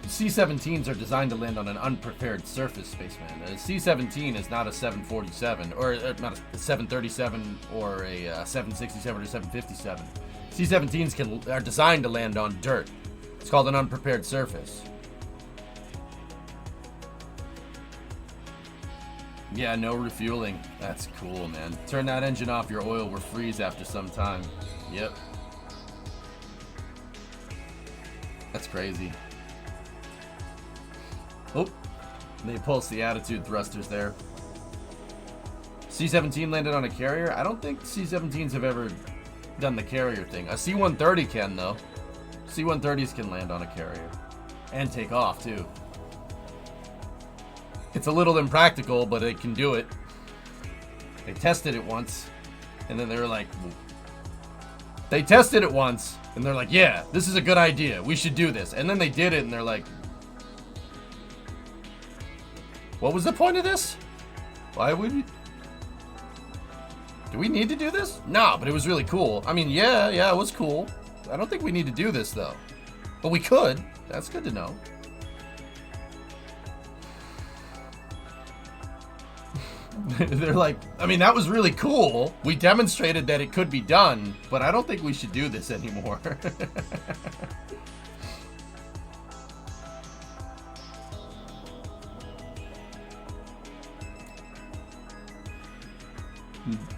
C-17s are designed to land on an unprepared surface, spaceman. A C-17 is not a 747, or not a 737, or a 767 or 757. C-17s are designed to land on dirt. It's called an unprepared surface. Yeah, no refueling. That's cool, man. Turn that engine off, your oil will freeze after some time. Yep. That's crazy. Oh, they pulse the attitude thrusters there. C-17 landed on a carrier? I don't think C-17s have ever done the carrier thing. A C-130 can, though. C-130s can land on a carrier. And take off, too. It's a little impractical, but it can do it. They tested it once, and then they were like... They tested it once, and they're like, yeah, this is a good idea. We should do this. And then they did it, and they're like... What was the point of this? Why would we... Do we need to do this? No, but it was really cool. I mean, yeah, it was cool. I don't think we need to do this, though. But we could. That's good to know. They're like, I mean, that was really cool. We demonstrated that it could be done, but I don't think we should do this anymore.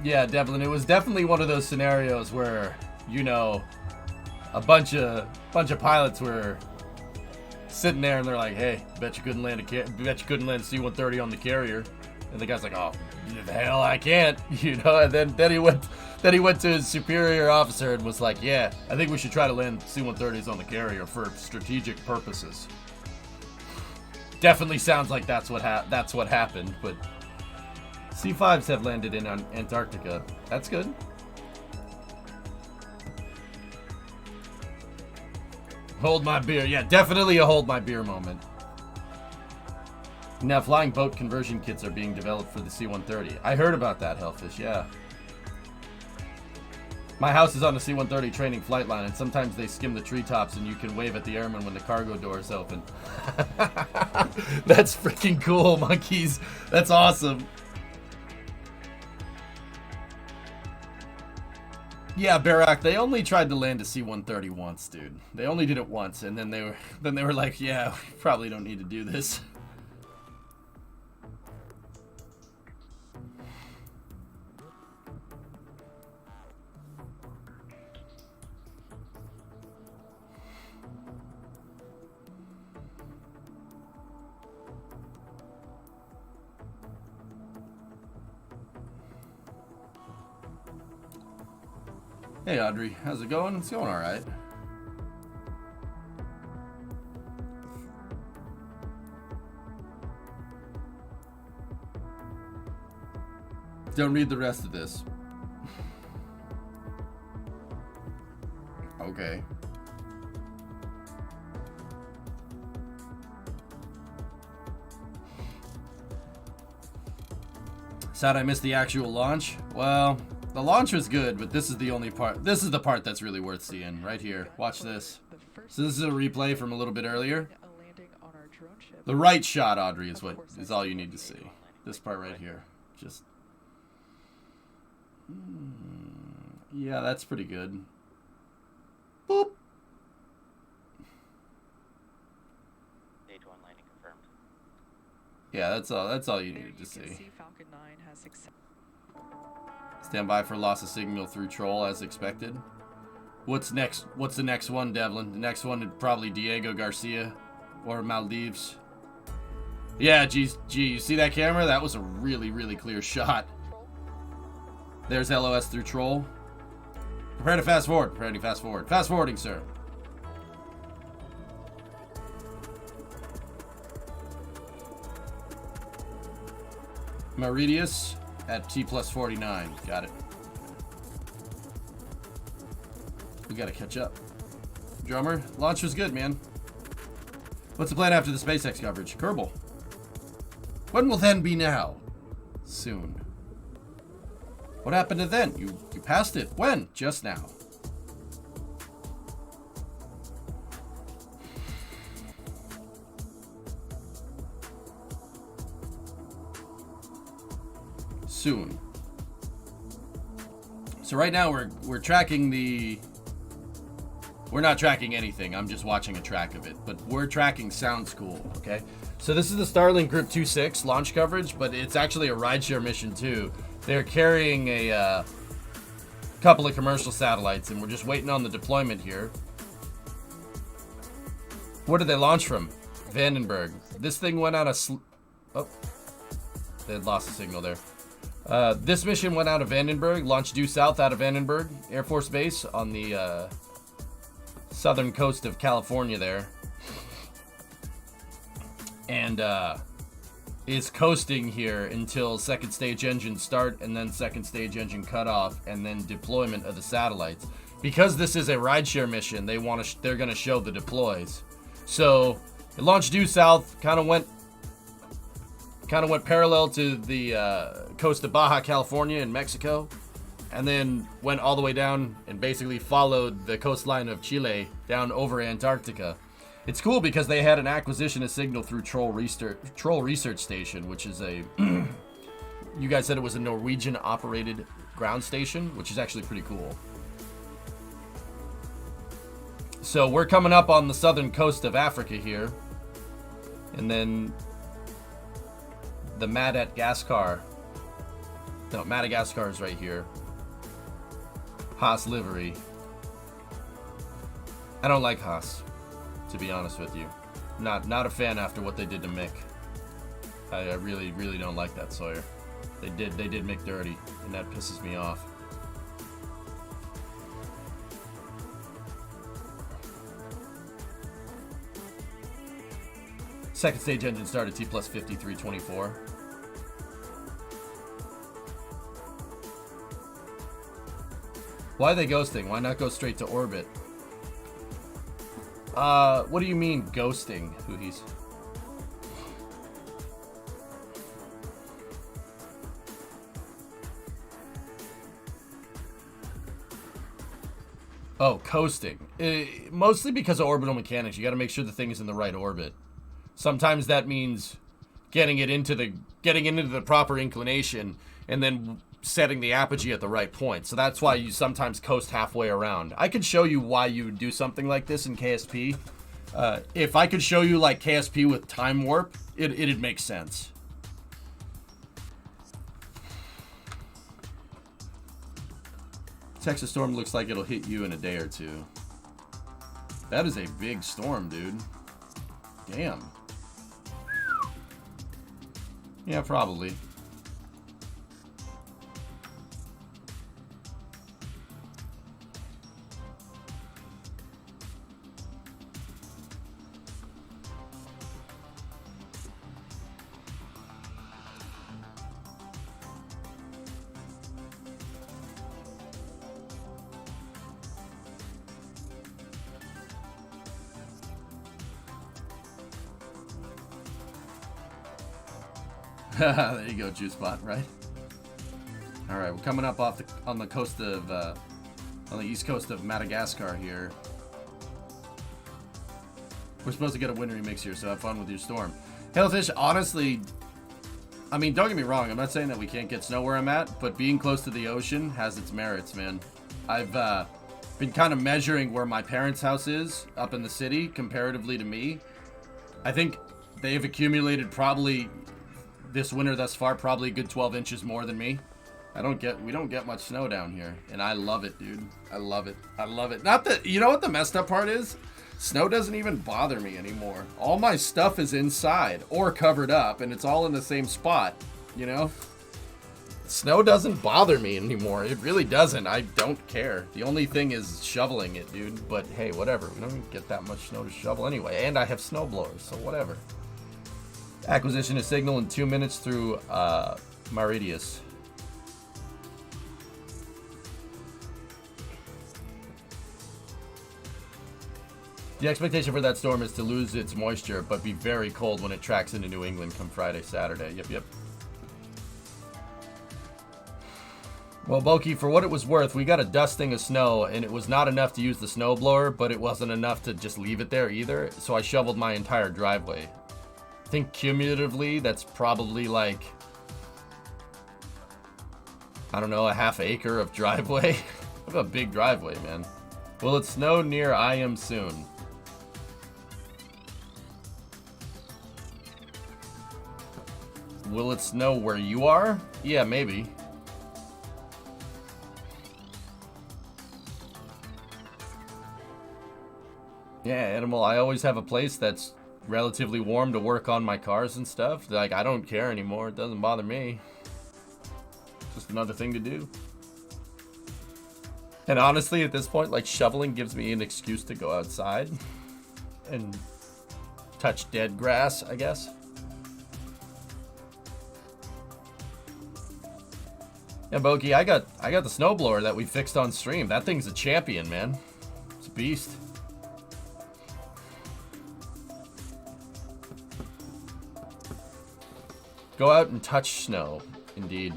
Yeah, Devlin, it was definitely one of those scenarios where, you know, a bunch of pilots were sitting there and they're like, "Hey, bet you couldn't land a C-130 on the carrier." And the guy's like, "Oh, the hell, I can't," you know. And then he went to his superior officer and was like, "Yeah, I think we should try to land C-130s on the carrier for strategic purposes." Definitely sounds like that's what happened, but C-5s have landed in Antarctica. That's good. Hold my beer. Yeah, definitely a hold my beer moment. Now, flying boat conversion kits are being developed for the C-130. I heard about that, Hellfish, yeah. My house is on the C-130 training flight line, and sometimes they skim the treetops and you can wave at the airman when the cargo doors open. That's freaking cool, monkeys. That's awesome. Yeah, Barak, they only tried to land a C-130 once, dude. They only did it once, and then they were like, "Yeah, we probably don't need to do this." Hey Audrey, how's it going? It's going alright. Don't read the rest of this. Okay. Sad I missed the actual launch. Well, the launch was good, but this is the only part. This is the part that's really worth seeing. Right here. Watch this. So this is a replay from a little bit earlier. The right shot, Audrey, is all you need to see. This part right here. Just... yeah, that's pretty good. Boop. Stage 1 landing confirmed. Yeah, that's all you needed to see. Stand by for loss of signal through troll as expected. What's next? What's the next one, Devlin? The next one would probably Diego Garcia or Maldives. Yeah, geez, you see that camera? That was a really, really clear shot. There's LOS through troll. Prepare to fast forward. Prepare to fast forward. Fast forwarding, sir. Meridius at T+49. Got it. We gotta catch up. Drummer, launch was good, man. What's the plan after the SpaceX coverage? Kerbal. When will then be now? Soon. What happened to then? You passed it. When? Just now. Soon. So right now we're tracking the... We're not tracking anything. I'm just watching a track of it. But we're tracking Sound School, okay? So this is the Starlink G2-6 launch coverage, but it's actually a rideshare mission too. They're carrying a couple of commercial satellites, and we're just waiting on the deployment here. Where did they launch from? Vandenberg. This thing went out of... oh, they had lost the signal there. This mission went out of Vandenberg, launched due south out of Vandenberg Air Force Base on the southern coast of California there. And is coasting here until second stage engine start and then second stage engine cutoff and then deployment of the satellites. Because this is a rideshare mission, they're going to show the deploys. So it launched due south, kind of went kind of went parallel to the coast of Baja California in Mexico, and then went all the way down and basically followed the coastline of Chile down over Antarctica. It's cool because they had an acquisition of signal through Troll Research Station, which is a you guys said it was a Norwegian operated ground station, which is actually pretty cool. So we're coming up on the southern coast of Africa here, and then the Madagascar is right here. Haas livery. I don't like Haas, to be honest with you. Not a fan after what they did to Mick. I really don't like that Sawyer. They did Mick dirty, and that pisses me off. Second stage engine started T plus 5324. Why are they ghosting? Why not go straight to orbit? What do you mean ghosting, Hoohies? Oh, coasting. Mostly because of orbital mechanics. You got to make sure the thing is in the right orbit. Sometimes that means getting into the proper inclination and then setting the apogee at the right point. So that's why you sometimes coast halfway around. I could show you why you would do something like this in KSP. If I could show you like KSP with time warp, it'd make sense. Texas storm looks like it'll hit you in a day or two. That is a big storm, dude. Damn. Yeah, probably. There you go, Juice Bot, right? All right, we're coming up on the coast of on the east coast of Madagascar here. We're supposed to get a wintry mix here, so have fun with your storm. Hellfish, honestly, I mean, don't get me wrong. I'm not saying that we can't get snow where I'm at, but being close to the ocean has its merits, man. I've been kind of measuring where my parents' house is up in the city comparatively to me. I think they've accumulated probably this winter thus far probably a good 12 inches more than me. We don't get much snow down here, and I love it, dude. I love it. Not that, you know what the messed up part is? Snow doesn't even bother me anymore. All my stuff is inside or covered up, and it's all in the same spot, you know? Snow doesn't bother me anymore. It really doesn't. I don't care. The only thing is shoveling it, dude. But hey, whatever. We don't get that much snow to shovel anyway, and I have snow blowers, so whatever. Acquisition of signal in 2 minutes through Mauritius. The expectation for that storm is to lose its moisture, but be very cold when it tracks into New England come Friday, Saturday. Yep. Well, Boki, for what it was worth, we got a dusting of snow, and it was not enough to use the snowblower, but it wasn't enough to just leave it there either, so I shoveled my entire driveway. I think cumulatively, that's probably like, I don't know, a half acre of driveway. I have a big driveway, man. Will it snow near I am soon? Will it snow where you are? Yeah, maybe. Yeah, Animal, I always have a place that's relatively warm to work on my cars and stuff. Like, I don't care anymore. It doesn't bother me. Just another thing to do. And honestly, at this point, like, shoveling gives me an excuse to go outside and touch dead grass, I guess. Yeah, Boki, I got the snowblower that we fixed on stream. That thing's a champion, man. It's a beast. Go out and touch snow. Indeed.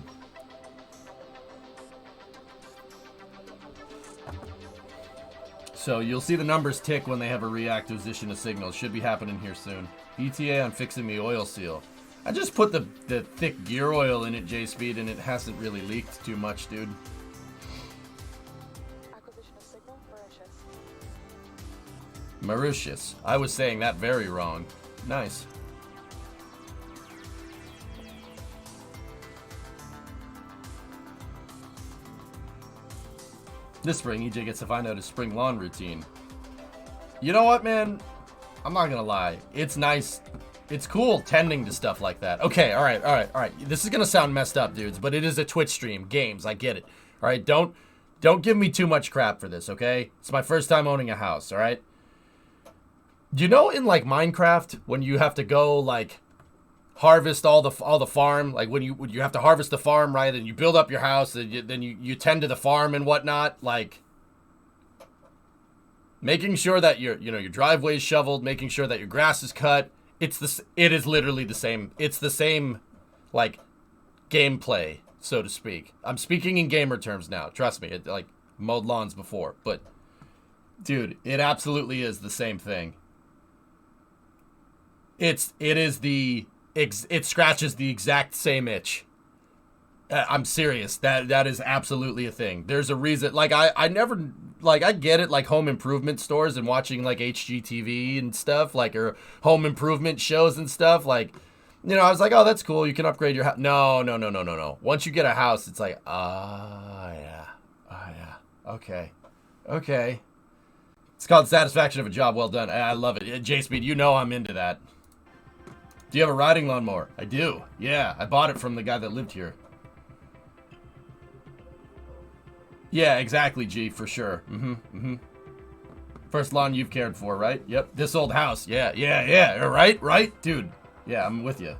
So you'll see the numbers tick when they have a reacquisition of signals. Should be happening here soon. ETA on fixing the oil seal. I just put the thick gear oil in it, J-Speed, and it hasn't really leaked too much, dude. Acquisition of signal, Mauritius. Mauritius. I was saying that very wrong. Nice. This spring, EJ gets to find out his spring lawn routine. You know what, man? I'm not gonna lie. It's nice. It's cool tending to stuff like that. Okay, all right. This is gonna sound messed up, dudes, but it is a Twitch stream. Games, I get it. All right, don't give me too much crap for this, okay? It's my first time owning a house, all right? You know, in like Minecraft, when you have to go like harvest all the farm, like when you have to harvest the farm, right? And you build up your house, and then you tend to the farm and whatnot, like making sure that your driveway's shoveled, making sure that your grass is cut. It is literally the same. It's the same, like, gameplay, so to speak. I'm speaking in gamer terms now. Trust me. It, like, mowed lawns before. But, dude, it absolutely is the same thing. It scratches the exact same itch. I'm serious. That is absolutely a thing. There's a reason. Like, I never, like, I get it, like, home improvement stores and watching, like, HGTV and stuff, like, or home improvement shows and stuff. Like, you know, I was like, oh, that's cool. You can upgrade your house. No. Once you get a house, it's like, yeah. Okay. It's called satisfaction of a job well done. I love it. J-Speed, you know I'm into that. Do you have a riding lawnmower? I do. Yeah, I bought it from the guy that lived here. Yeah, exactly, G, for sure. First lawn you've cared for, right? Yep, this old house. Yeah. Right? Dude, yeah, I'm with you.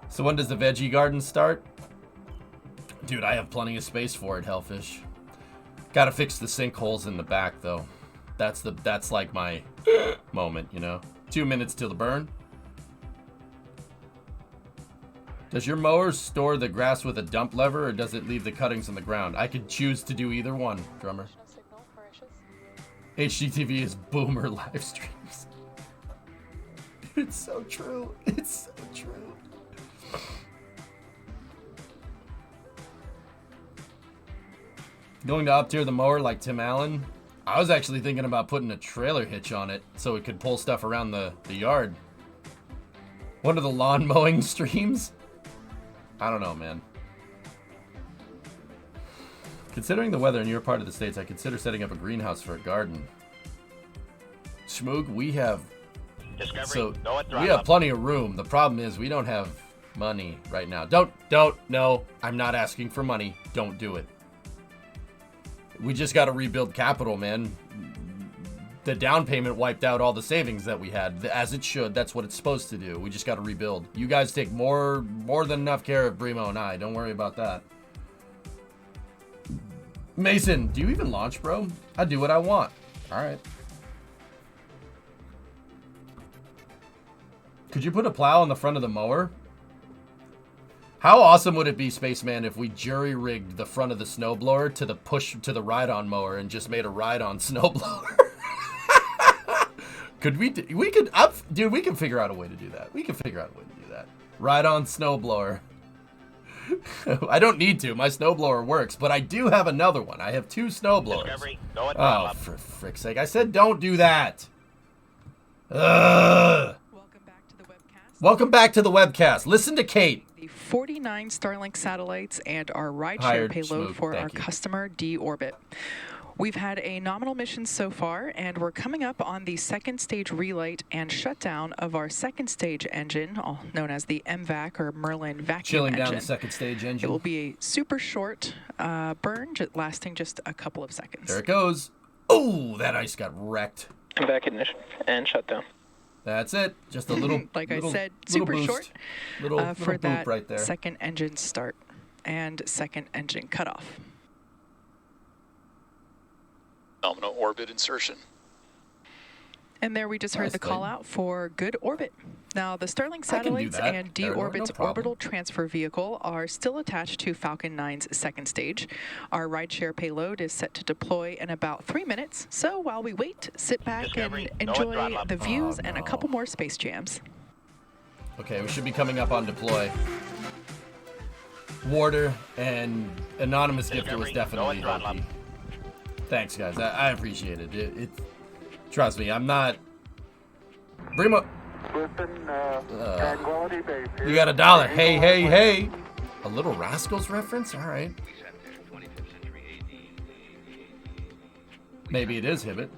So when does the veggie garden start? Dude, I have plenty of space for it, Hellfish. Gotta fix the sinkholes in the back, though. That's like my moment, you know? 2 minutes till the burn. Does your mower store the grass with a dump lever, or does it leave the cuttings on the ground? I could choose to do either one, drummer. Acquisition of signal, Mauritius. HGTV is boomer live streams. It's so true. It's so true. Going to up-tier the mower like Tim Allen? I was actually thinking about putting a trailer hitch on it so it could pull stuff around the yard. One of the lawn mowing streams? I don't know, man. Considering the weather in your part of the States, I consider setting up a greenhouse for a garden. Schmoog, we have... Discovery, go at we throttle. have plenty of room. The problem is we don't have money right now. No, I'm not asking for money. Don't do it. We just got to rebuild capital, man. The down payment wiped out all the savings that we had, as it should. That's what it's supposed to do. We just got to rebuild. You guys take more than enough care of Brimo and I. Don't worry about that. Mason, do you even launch, bro? I do what I want. All right. Could you put a plow on the front of the mower? How awesome would it be, Spaceman, if we jury-rigged the front of the snowblower to the ride-on mower and just made a ride-on snowblower? Dude, we can figure out a way to do that. Ride-on snowblower. I don't need to. My snowblower works, but I do have another one. I have 2 snowblowers. Discovery, go at Oh, throttle. for frick's sake. I said don't do that. Ugh. Welcome back to the webcast. Listen to Kate. The 49 Starlink satellites and our rideshare Hired payload Schmoog, for our thank you. customer D-Orbit. We've had a nominal mission so far, and we're coming up on the second stage relight and shutdown of our second stage engine, known as the MVAC or Merlin vacuum Chilling engine. down the second stage It engine. will be a super short burn, lasting just a couple of seconds. There it goes. Oh, that ice got wrecked. I'm back ignition and shutdown. That's it. Just a little, Like I said, little super boost. short Little for boop that right there. second engine start and second engine cutoff. Nominal orbit insertion. And there we just heard Nice, the call Clayton. out for good orbit. Now, the Starlink I can do satellites that, and Aeronor, no D-Orbit's problem. orbital transfer vehicle are still attached to Falcon 9's second stage. Our rideshare payload is set to deploy in about 3 minutes. So while we wait, sit back Discovery, and no enjoy throttle up. the views Oh, and a no. couple more space jams. Okay, we should be coming up on deploy. Warder and Anonymous Gifter was Discovery, definitely no throttle hokey. Thanks, guys. I appreciate it. Trust me, I'm not... Bring up... Listen, Tranquility Base here. You got $1. Hey, hey, hey! A Little Rascals reference? All right. Maybe it is Hibbit.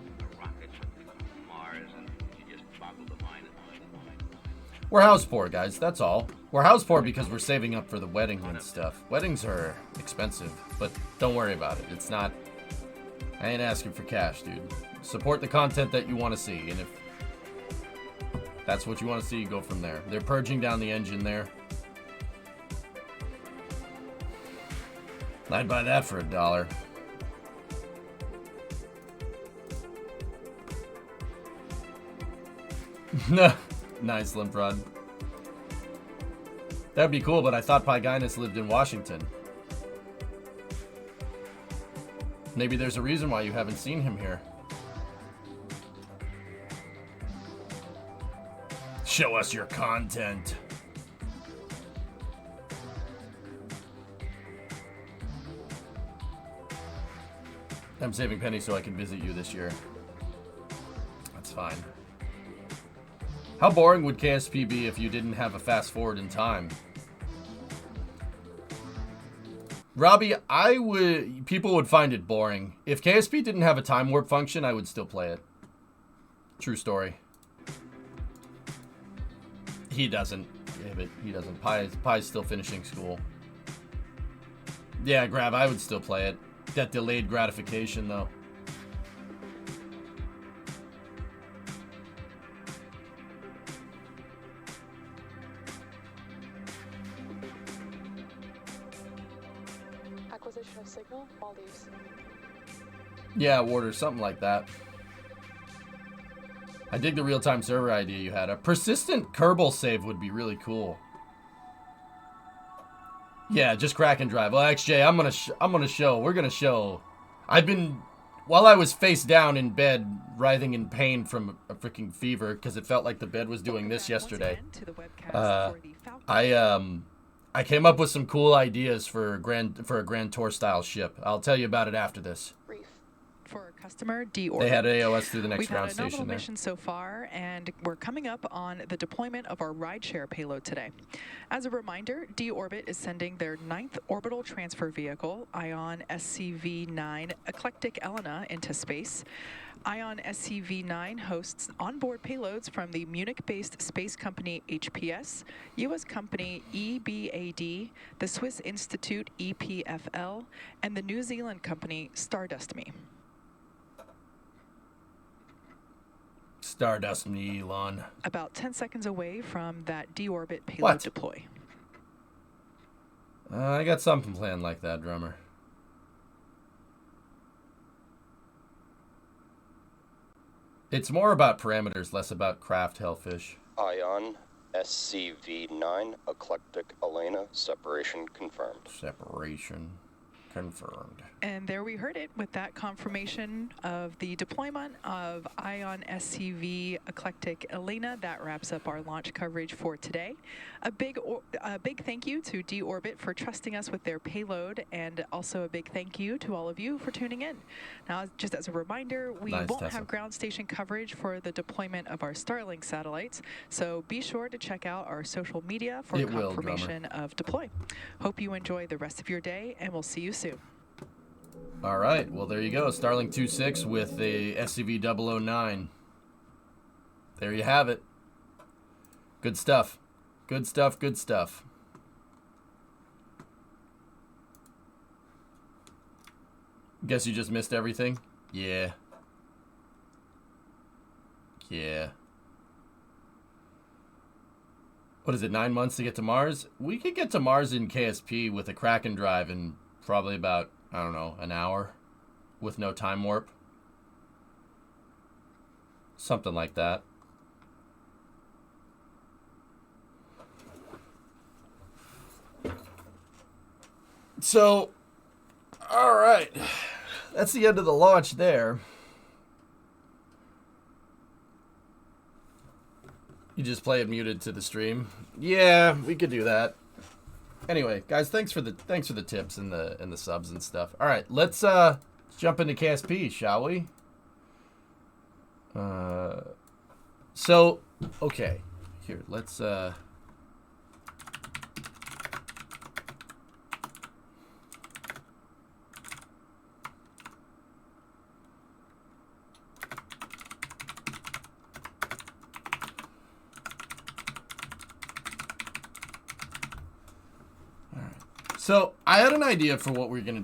We're house poor, guys. That's all. We're house poor because we're saving up for the wedding and stuff. Weddings are expensive, but don't worry about it. It's not... I ain't asking for cash, dude. Support the content that you want to see, and if that's what you want to see, go from there. They're purging down the engine there. I'd buy that for $1. Nice, Limprod. That'd be cool, but I thought Pyginus lived in Washington. Maybe there's a reason why you haven't seen him here. Show us your content. I'm saving pennies so I can visit you this year. That's fine. How boring would KSP be if you didn't have a fast forward in time? Robbie, people would find it boring. If KSP didn't have a time warp function, I would still play it. True story. He doesn't. Yeah, but he doesn't. Pie's still finishing school. Yeah, Grav, I would still play it. That delayed gratification, though. Acquisition of signal, Maldives. Yeah, Warder, something like that. I dig the real-time server idea you had. A persistent Kerbal save would be really cool. Yeah, just crack and drive. Well, XJ, we're gonna show. While I was face down in bed, writhing in pain from a freaking fever, because it felt like the bed was doing this yesterday. I came up with some cool ideas for a Grand Tour style ship. I'll tell you about it after this. Reef. For our customer, D-Orbit. They had AOS through the next We've ground had a nominal station there. mission so far, and we're coming up on the deployment of our rideshare payload today. As a reminder, D-Orbit is sending their 9th orbital transfer vehicle, ION SCV-9 Eclectic Elena, into space. ION SCV-9 hosts onboard payloads from the Munich-based space company HPS, U.S. company EBAD, the Swiss Institute EPFL, and the New Zealand company Stardust Me. Stardust me, Elon. About 10 seconds away from that D-Orbit payload What? deploy. I got something planned like that, drummer. It's more about parameters, less about craft, Hellfish. Ion SCV-9 Eclectic Elena. Separation confirmed. Separation confirmed. And there we heard it with that confirmation of the deployment of ION SCV Eclectic Elena. That wraps up our launch coverage for today. A big thank you to D-Orbit for trusting us with their payload, and also a big thank you to all of you for tuning in. Now, just as a reminder, we Nice, won't Tessa. have ground station coverage for the deployment of our Starlink satellites, so be sure to check out our social media for It will, confirmation of deploy. Hope you enjoy the rest of your day, and we'll see you soon. All right, well, there you go. Starlink 2-6 with the SCV-009. There you have it. Good stuff. Good stuff, good stuff. Guess you just missed everything? Yeah. Yeah. What is it, 9 months to get to Mars? We could get to Mars in KSP with a Kraken drive in probably about, I don't know, an hour with no time warp. Something like that. So, all right. That's the end of the launch there. You just play it muted to the stream. Yeah, we could do that. Anyway, guys, thanks for the tips and the subs and stuff. All right, let's jump into KSP, shall we? So, okay. Here, let's So I had an idea for what we're going to do.